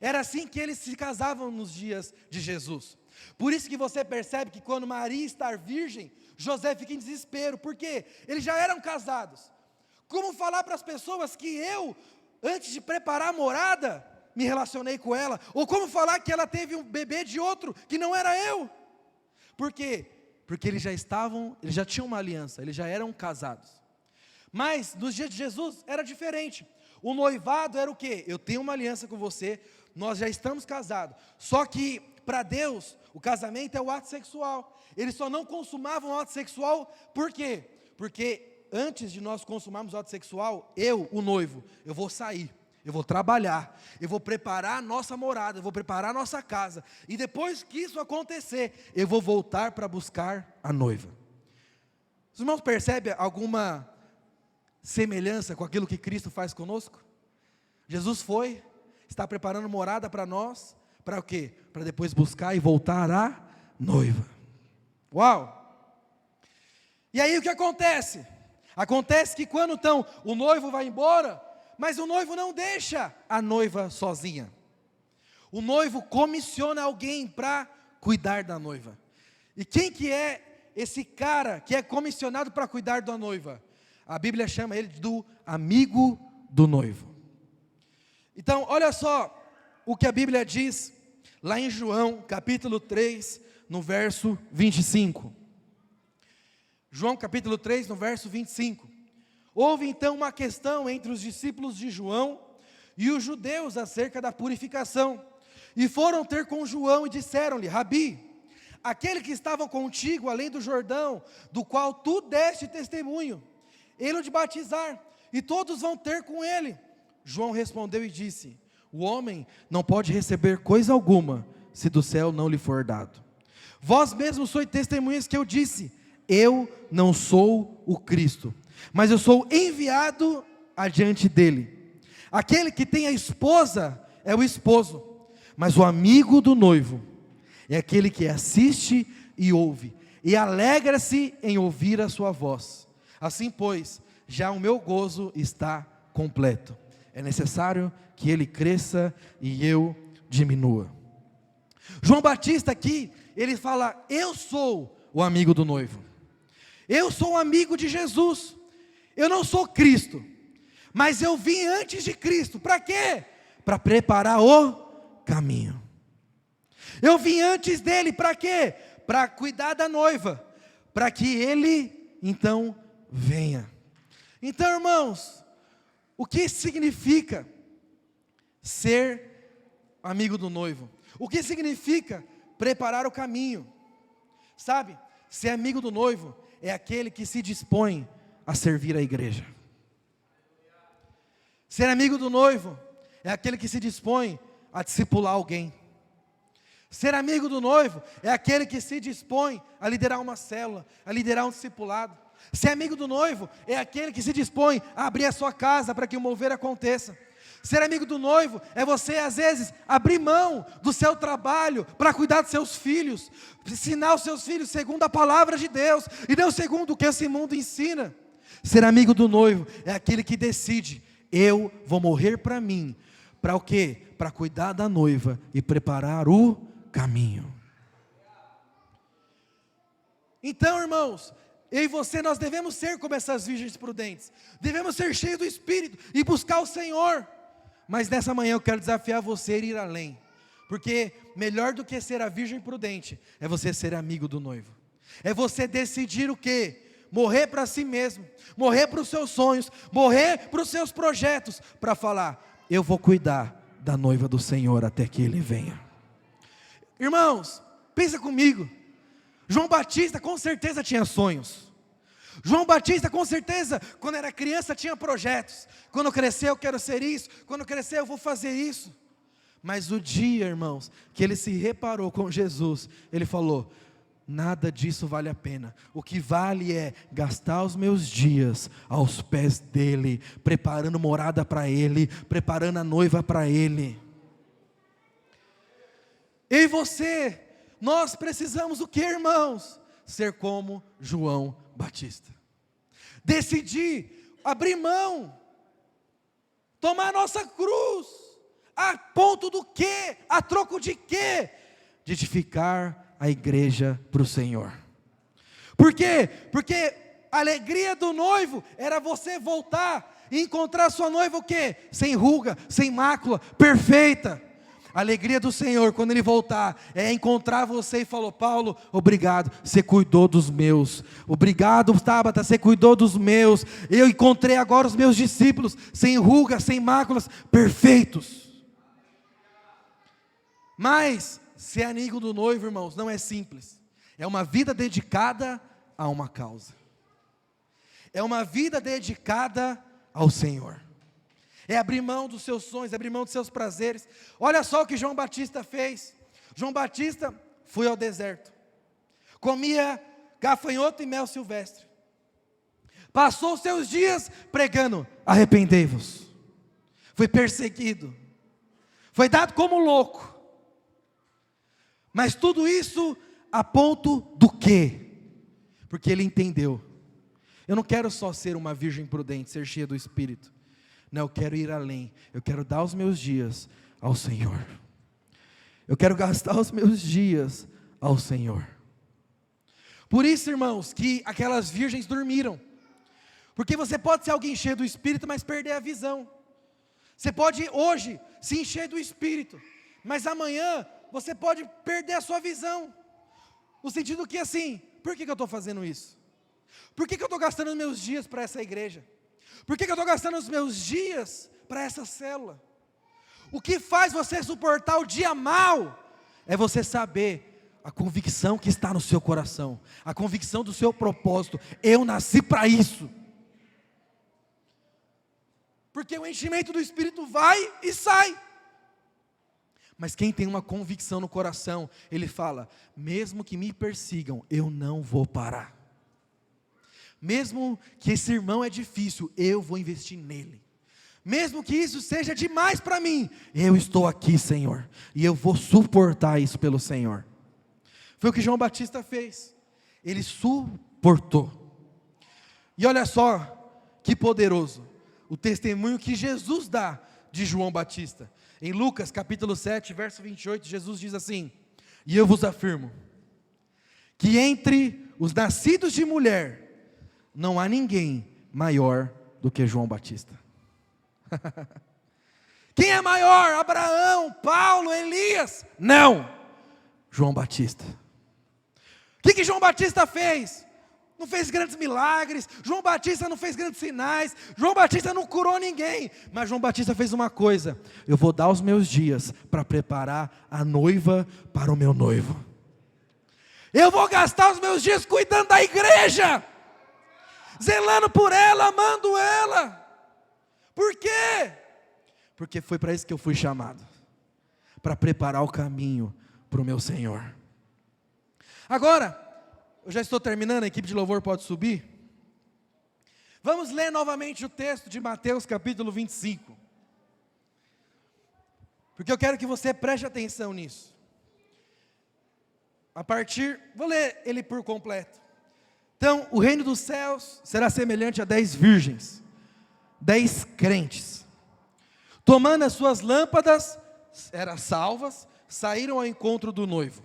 S1: Era assim que eles se casavam nos dias de Jesus. Por isso que você percebe que quando Maria está virgem, José fica em desespero. Por quê? Eles já eram casados. Como falar para as pessoas que eu, antes de preparar a morada, me relacionei com ela? Ou como falar que ela teve um bebê de outro, que não era eu? Por quê? Porque eles já tinham uma aliança, eles já eram casados. Mas nos dias de Jesus era diferente. O noivado era o quê? Eu tenho uma aliança com você, nós já estamos casados. Só que para Deus, o casamento é o ato sexual. Eles só não consumavam o ato sexual, por quê? Porque antes de nós consumarmos o ato sexual, eu, o noivo, eu vou sair, eu vou trabalhar, eu vou preparar a nossa morada, eu vou preparar a nossa casa. E depois que isso acontecer, eu vou voltar para buscar a noiva. Os irmãos percebem alguma semelhança com aquilo que Cristo faz conosco? Jesus está preparando morada para nós, para o quê? Para depois buscar e voltar a noiva. Uau! E aí o que acontece? Acontece que quando então o noivo vai embora, mas o noivo não deixa a noiva sozinha. O noivo comissiona alguém para cuidar da noiva. E quem que é esse cara que é comissionado para cuidar da noiva? A Bíblia chama ele do amigo do noivo. Então, olha só o que a Bíblia diz lá em João, capítulo 3, no verso 25. João, capítulo 3, no verso 25. Houve então uma questão entre os discípulos de João e os judeus acerca da purificação. E foram ter com João e disseram-lhe: Rabi, aquele que estava contigo além do Jordão, do qual tu deste testemunho, ele o de batizar, e todos vão ter com ele. João respondeu e disse: o homem não pode receber coisa alguma, se do céu não lhe for dado. Vós mesmos sois testemunhas que eu disse: eu não sou o Cristo, mas eu sou enviado adiante dele. Aquele que tem a esposa é o esposo, mas o amigo do noivo é aquele que assiste e ouve, e alegra-se em ouvir a sua voz. Assim, pois, já o meu gozo está completo. É necessário que ele cresça e eu diminua. João Batista aqui, ele fala: eu sou o amigo do noivo. Eu sou o amigo de Jesus. Eu não sou Cristo, mas eu vim antes de Cristo. Para quê? Para preparar o caminho. Eu vim antes dele, para quê? Para cuidar da noiva, para que ele então venha. Então, irmãos, o que significa ser amigo do noivo? O que significa preparar o caminho? Sabe, ser amigo do noivo é aquele que se dispõe a servir a igreja. Ser amigo do noivo é aquele que se dispõe a discipular alguém. Ser amigo do noivo é aquele que se dispõe a liderar uma célula, a liderar um discipulado. Ser amigo do noivo é aquele que se dispõe a abrir a sua casa para que o mover aconteça. Ser amigo do noivo é você, às vezes, abrir mão do seu trabalho para cuidar dos seus filhos, ensinar os seus filhos segundo a palavra de Deus, e não segundo o que esse mundo ensina. Ser amigo do noivo é aquele que decide: eu vou morrer para mim. Para o quê? Para cuidar da noiva e preparar o caminho. Então, irmãos, eu e você, nós devemos ser como essas virgens prudentes. Devemos ser cheios do Espírito e buscar o Senhor. Mas nessa manhã eu quero desafiar você a ir além. Porque melhor do que ser a virgem prudente é você ser amigo do noivo. É você decidir o quê? Morrer para si mesmo, morrer para os seus sonhos, morrer para os seus projetos, para falar: eu vou cuidar da noiva do Senhor até que Ele venha. Irmãos, pensa comigo. João Batista com certeza tinha sonhos. João Batista com certeza, quando era criança, tinha projetos. Quando eu crescer eu quero ser isso, quando eu crescer eu vou fazer isso. Mas o dia, irmãos, que ele se reparou com Jesus, ele falou: nada disso vale a pena. O que vale é gastar os meus dias aos pés dele, preparando morada para ele, preparando a noiva para ele. Eu e você, nós precisamos o que, irmãos? Ser como João Batista. Decidir, abrir mão, tomar a nossa cruz, a ponto do quê? A troco de quê? De edificar a igreja para o Senhor. Por quê? Porque a alegria do noivo era você voltar e encontrar sua noiva o quê? Sem ruga, sem mácula, perfeita. A alegria do Senhor, quando Ele voltar, é encontrar você e falar: Paulo, obrigado, você cuidou dos meus. Obrigado, Tabata, você cuidou dos meus. Eu encontrei agora os meus discípulos, sem rugas, sem máculas, perfeitos. Mas ser amigo do noivo, irmãos, não é simples. É uma vida dedicada a uma causa. É uma vida dedicada ao Senhor. É abrir mão dos seus sonhos, abrir mão dos seus prazeres. Olha só o que João Batista fez. João Batista foi ao deserto, comia gafanhoto e mel silvestre, passou os seus dias pregando: arrependei-vos. Foi perseguido, foi dado como louco. Mas tudo isso a ponto do quê? Porque ele entendeu: eu não quero só ser uma virgem prudente, ser cheia do Espírito. Não, eu quero ir além. Eu quero dar os meus dias ao Senhor. Eu quero gastar os meus dias ao Senhor. Por isso, irmãos, que aquelas virgens dormiram. Porque você pode ser alguém cheio do Espírito, mas perder a visão. Você pode hoje se encher do Espírito, mas amanhã você pode perder a sua visão. No sentido que assim: por que eu estou fazendo isso? Por que eu estou gastando os meus dias para essa igreja? Por que eu estou gastando os meus dias para essa célula? O que faz você suportar o dia mal é você saber a convicção que está no seu coração, a convicção do seu propósito: eu nasci para isso. Porque o enchimento do Espírito vai e sai. Mas quem tem uma convicção no coração, ele fala: mesmo que me persigam, eu não vou parar. Mesmo que esse irmão é difícil, eu vou investir nele. Mesmo que isso seja demais para mim, eu estou aqui, Senhor, e eu vou suportar isso pelo Senhor. Foi o que João Batista fez. Ele suportou. E olha só que poderoso o testemunho que Jesus dá de João Batista. Em Lucas capítulo 7, verso 28, Jesus diz assim: e eu vos afirmo, que entre os nascidos de mulher, não há ninguém maior do que João Batista. Quem é maior? Abraão, Paulo, Elias? Não, João Batista. O que João Batista fez? Não fez grandes milagres, João Batista não fez grandes sinais, João Batista não curou ninguém, mas João Batista fez uma coisa: eu vou dar os meus dias para preparar a noiva para o meu noivo. Eu vou gastar os meus dias cuidando da igreja, zelando por ela, amando ela. Por quê? Porque foi para isso que eu fui chamado, para preparar o caminho para o meu Senhor. Agora, eu já estou terminando, a equipe de louvor pode subir. Vamos ler novamente o texto de Mateus capítulo 25. Porque eu quero que você preste atenção nisso. Vou ler ele por completo. Então, o reino dos céus será semelhante a 10 virgens, 10 crentes. Tomando as suas lâmpadas, eram salvas, saíram ao encontro do noivo.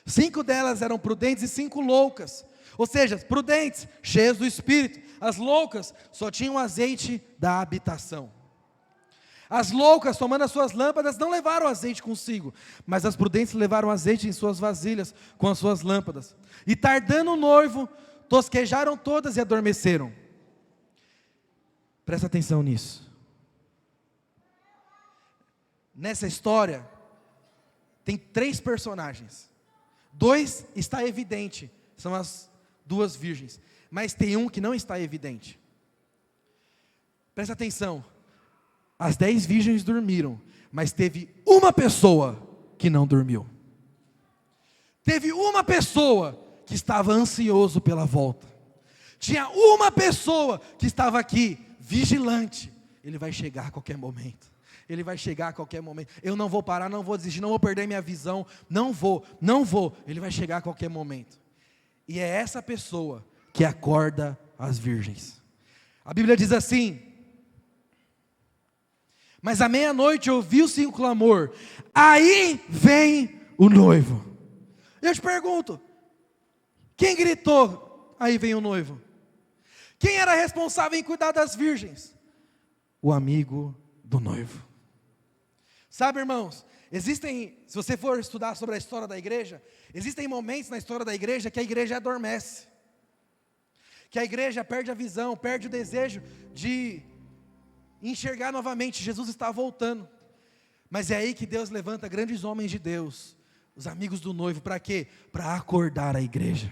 S1: 5 delas eram prudentes e 5 loucas. Ou seja, prudentes, cheias do Espírito. As loucas só tinham azeite da habitação. As loucas, tomando as suas lâmpadas, não levaram azeite consigo, mas as prudentes levaram azeite em suas vasilhas com as suas lâmpadas. E tardando o noivo, tosquejaram todas e adormeceram. Presta atenção nisso. Nessa história, tem 3 personagens. 2 está evidente, são as 2 virgens. Mas tem um que não está evidente. Presta atenção. As 10 virgens dormiram, mas teve uma pessoa que não dormiu. Teve uma pessoa que estava ansioso pela volta. Tinha uma pessoa que estava aqui, vigilante. Ele vai chegar a qualquer momento. Ele vai chegar a qualquer momento. Eu não vou parar, não vou desistir, não vou perder minha visão. Não vou. Ele vai chegar a qualquer momento. E é essa pessoa que acorda as virgens. A Bíblia diz assim: mas à meia-noite ouviu-se um clamor, aí vem o noivo. Eu te pergunto, quem gritou, aí vem o noivo? Quem era responsável em cuidar das virgens? O amigo do noivo. Sabe, irmãos, se você for estudar sobre a história da igreja, existem momentos na história da igreja que a igreja adormece, que a igreja perde a visão, perde o desejo de enxergar novamente. Jesus está voltando, mas é aí que Deus levanta grandes homens de Deus, os amigos do noivo, para quê? Para acordar a igreja.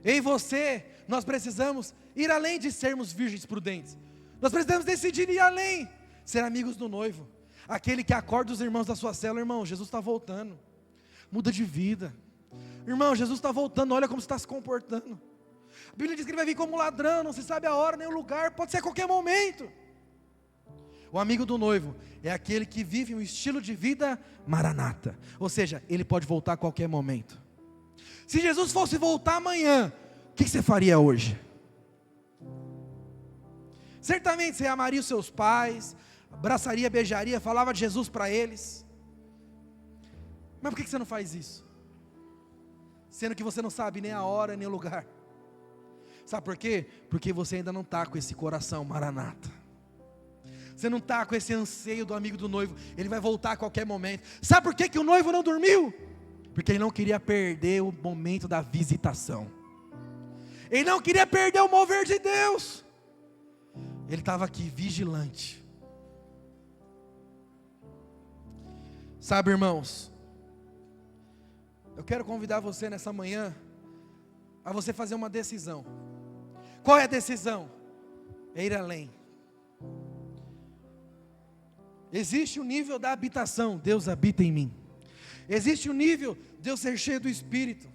S1: Eu e você, nós precisamos ir além de sermos virgens prudentes, nós precisamos decidir ir além, ser amigos do noivo, aquele que acorda os irmãos da sua célula. Irmão, Jesus está voltando, muda de vida. Irmão, Jesus está voltando, olha como você está se comportando. A Bíblia diz que ele vai vir como ladrão, não se sabe a hora nem o lugar, pode ser a qualquer momento. O amigo do noivo é aquele que vive um estilo de vida maranata, ou seja, ele pode voltar a qualquer momento. Se Jesus fosse voltar amanhã, o que você faria hoje? Certamente você amaria os seus pais, abraçaria, beijaria, falava de Jesus para eles. Mas por que você não faz isso? Sendo que você não sabe nem a hora, nem o lugar. Sabe por quê? Porque você ainda não está com esse coração maranata. Você não está com esse anseio do amigo do noivo. Ele vai voltar a qualquer momento. Sabe por que o noivo não dormiu? Porque ele não queria perder o momento da visitação. Ele não queria perder o mover de Deus. Ele estava aqui vigilante. Sabe, irmãos, eu quero convidar você nessa manhã a você fazer uma decisão. Qual é a decisão? É ir além. Existe o nível da habitação, Deus habita em mim. Existe o nível de eu ser cheio do Espírito,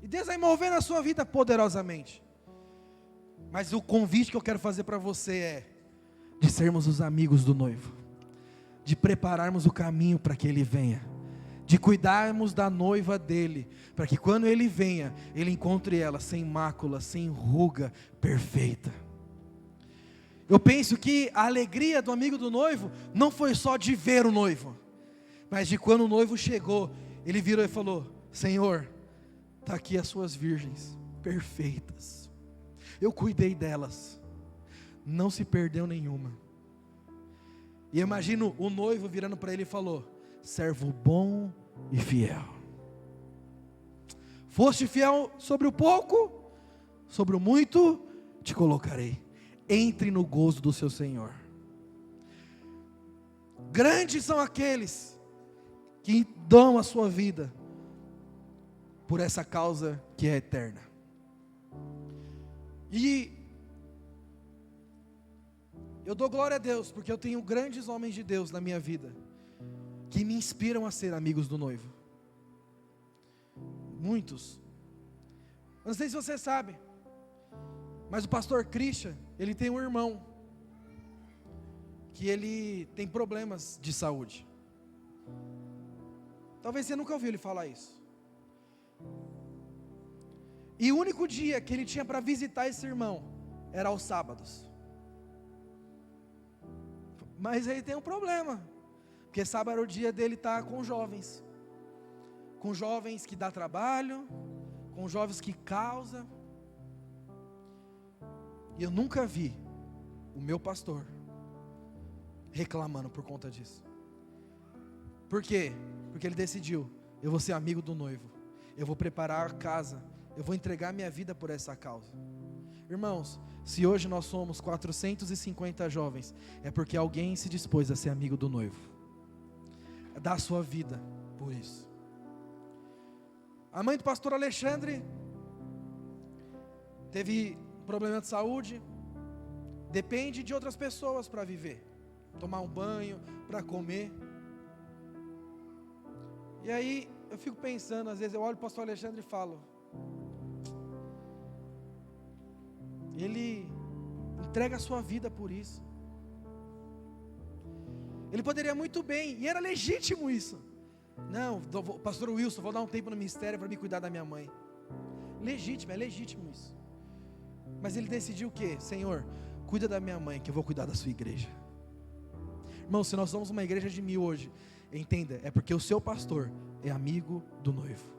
S1: e Deus vai mover na sua vida poderosamente. Mas o convite que eu quero fazer para você é de sermos os amigos do noivo, de prepararmos o caminho para que Ele venha, de cuidarmos da noiva dele, para que quando ele venha, ele encontre ela sem mácula, sem ruga, perfeita. Eu penso que a alegria do amigo do noivo não foi só de ver o noivo, mas de quando o noivo chegou, ele virou e falou: Senhor, está aqui as suas virgens, perfeitas, eu cuidei delas, não se perdeu nenhuma. E eu imagino o noivo virando para ele e falou: servo bom e fiel, foste fiel sobre o pouco, sobre o muito te colocarei, entre no gozo do seu Senhor. Grandes são aqueles que dão a sua vida por essa causa que é eterna. E eu dou glória a Deus, porque eu tenho grandes homens de Deus na minha vida, que me inspiram a ser amigos do noivo. Muitos. Eu não sei se você sabe, mas o pastor Christian, ele tem um irmão que ele tem problemas de saúde. Talvez você nunca ouviu ele falar isso. E o único dia que ele tinha para visitar esse irmão era aos sábados. Mas aí tem um problema, porque sábado era o dia dele estar com jovens que dá trabalho, com jovens que causa. E eu nunca vi o meu pastor reclamando por conta disso. Por quê? Porque ele decidiu: eu vou ser amigo do noivo, eu vou preparar a casa, eu vou entregar minha vida por essa causa. Irmãos, se hoje nós somos 450 jovens, é porque alguém se dispôs a ser amigo do noivo, a dar a sua vida por isso. A mãe do pastor Alexandre teve problema de saúde, depende de outras pessoas para viver, tomar um banho, para comer. E aí eu fico pensando, às vezes eu olho para o pastor Alexandre e falo: ele entrega a sua vida por isso. Ele poderia muito bem, e era legítimo isso. Não, pastor Wilson, vou dar um tempo no ministério para me cuidar da minha mãe. Legítimo, é legítimo isso. Mas ele decidiu o quê? Senhor, cuida da minha mãe, que eu vou cuidar da sua igreja. Irmão, se nós somos uma igreja de 1000 hoje, entenda, é porque o seu pastor é amigo do noivo.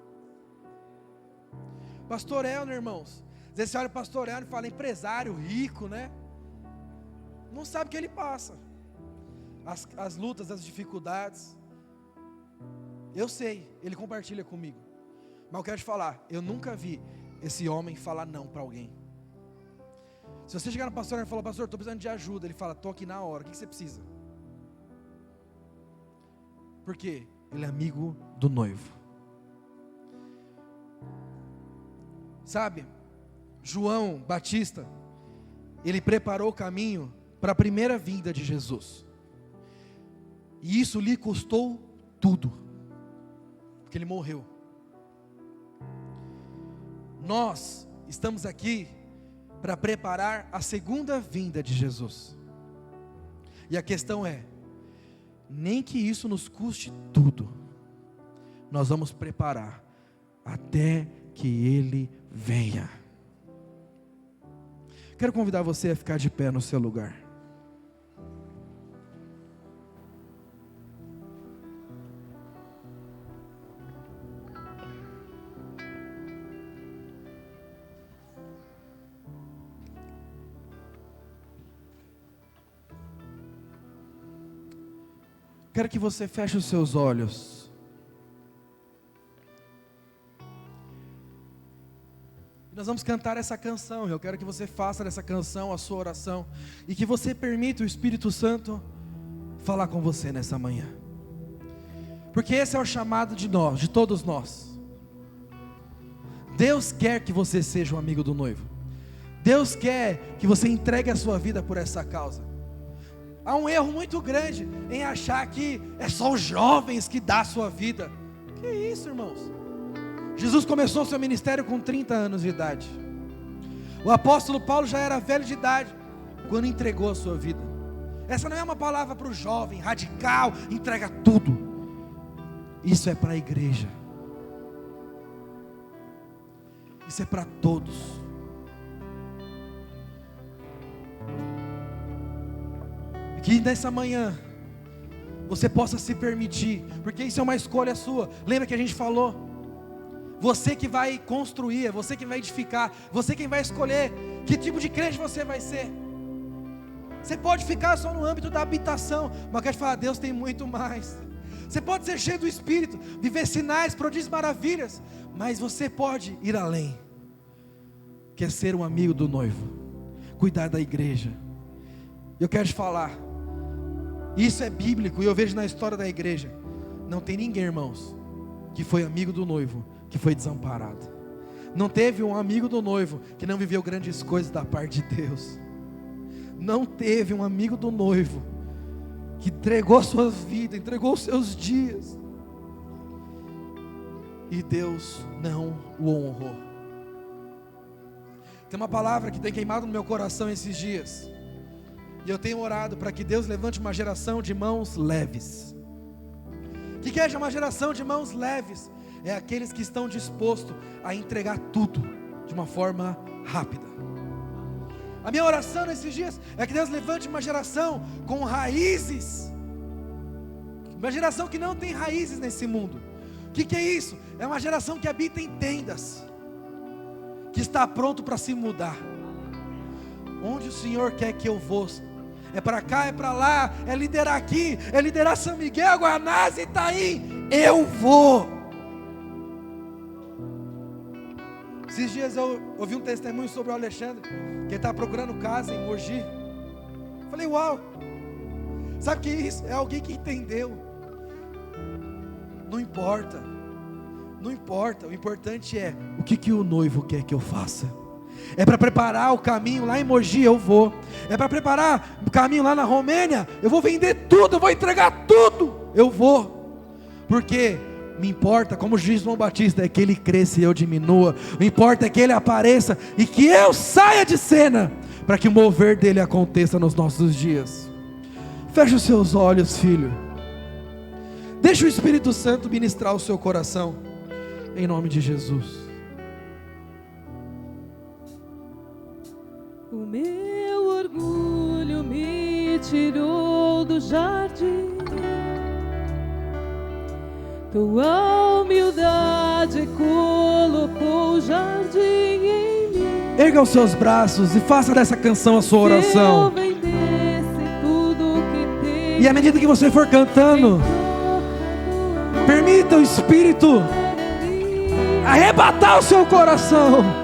S1: Pastor Elner, irmãos, às vezes você olha o pastor Elner e fala: empresário, rico, né? Não sabe o que ele passa, as lutas, as dificuldades. Eu sei, ele compartilha comigo. Mas eu quero te falar, eu nunca vi esse homem falar não para alguém. Se você chegar no pastor e falar: pastor, estou precisando de ajuda, ele fala: estou aqui na hora, o que você precisa? Por quê? Ele é amigo do noivo. Sabe, João Batista, ele preparou o caminho para a primeira vinda de Jesus. E isso lhe custou tudo, porque ele morreu. Nós estamos aqui para preparar a segunda vinda de Jesus. E a questão é, nem que isso nos custe tudo, nós vamos preparar até que Ele venha. Quero convidar você a ficar de pé no seu lugar. Quero que você feche os seus olhos. Nós vamos cantar essa canção. Eu quero que você faça dessa canção a sua oração, e que você permita o Espírito Santo falar com você nessa manhã. Porque esse é o chamado de nós, de todos nós. Deus quer que você seja um amigo do noivo. Deus quer que você entregue a sua vida por essa causa. Há um erro muito grande em achar que é só os jovens que dão a sua vida. Que isso, irmãos? Jesus começou seu ministério com 30 anos de idade. O apóstolo Paulo já era velho de idade quando entregou a sua vida. Essa não é uma palavra para o jovem, radical, entrega tudo. Isso é para a igreja. Isso é para todos. Que nessa manhã você possa se permitir, porque isso é uma escolha sua. Lembra que a gente falou? Você que vai construir, você que vai edificar, você quem vai escolher que tipo de crente você vai ser. Você pode ficar só no âmbito da habitação, mas eu quero te falar, Deus tem muito mais. Você pode ser cheio do Espírito, viver sinais, prodígios, maravilhas, mas você pode ir além. Quer ser um amigo do noivo, cuidar da igreja. Eu quero te falar, isso é bíblico, e eu vejo na história da igreja, não tem ninguém, irmãos, que foi amigo do noivo, que foi desamparado. Não teve um amigo do noivo, que não viveu grandes coisas da parte de Deus. Não teve um amigo do noivo, que entregou a sua vida, entregou os seus dias, e Deus não o honrou. Tem uma palavra que tem queimado no meu coração esses dias, e eu tenho orado para que Deus levante uma geração de mãos leves. O que é uma geração de mãos leves? É aqueles que estão dispostos a entregar tudo de uma forma rápida. A minha oração nesses dias é que Deus levante uma geração com raízes, uma geração que não tem raízes nesse mundo. O que é isso? É uma geração que habita em tendas, que está pronto para se mudar. Onde o Senhor quer que eu vou? É para cá, é para lá, é liderar aqui, é liderar São Miguel, Guanás, Itaim. Eu vou. Esses dias eu ouvi um testemunho sobre o Alexandre, que ele está procurando casa em Mogi. Falei, uau, sabe o que é isso? É alguém que entendeu. Não importa, o importante é o que o noivo quer que eu faça. É para preparar o caminho lá em Mogi, eu vou. É para preparar o caminho lá na Romênia, eu vou vender tudo, eu vou entregar tudo, eu vou. Porque me importa, como diz João Batista, é que ele cresça e eu diminua. O importa é que ele apareça e que eu saia de cena, para que o mover dele aconteça nos nossos dias. Feche os seus olhos, filho. Deixa o Espírito Santo ministrar o seu coração, em nome de Jesus.
S2: O meu orgulho me tirou do jardim, tua humildade colocou o jardim em mim.
S1: Erga os seus braços e faça dessa canção a sua oração.
S2: Se eu vendesse tudo que tenho,
S1: E à medida que você for cantando, permita o Espírito arrebatar o seu coração.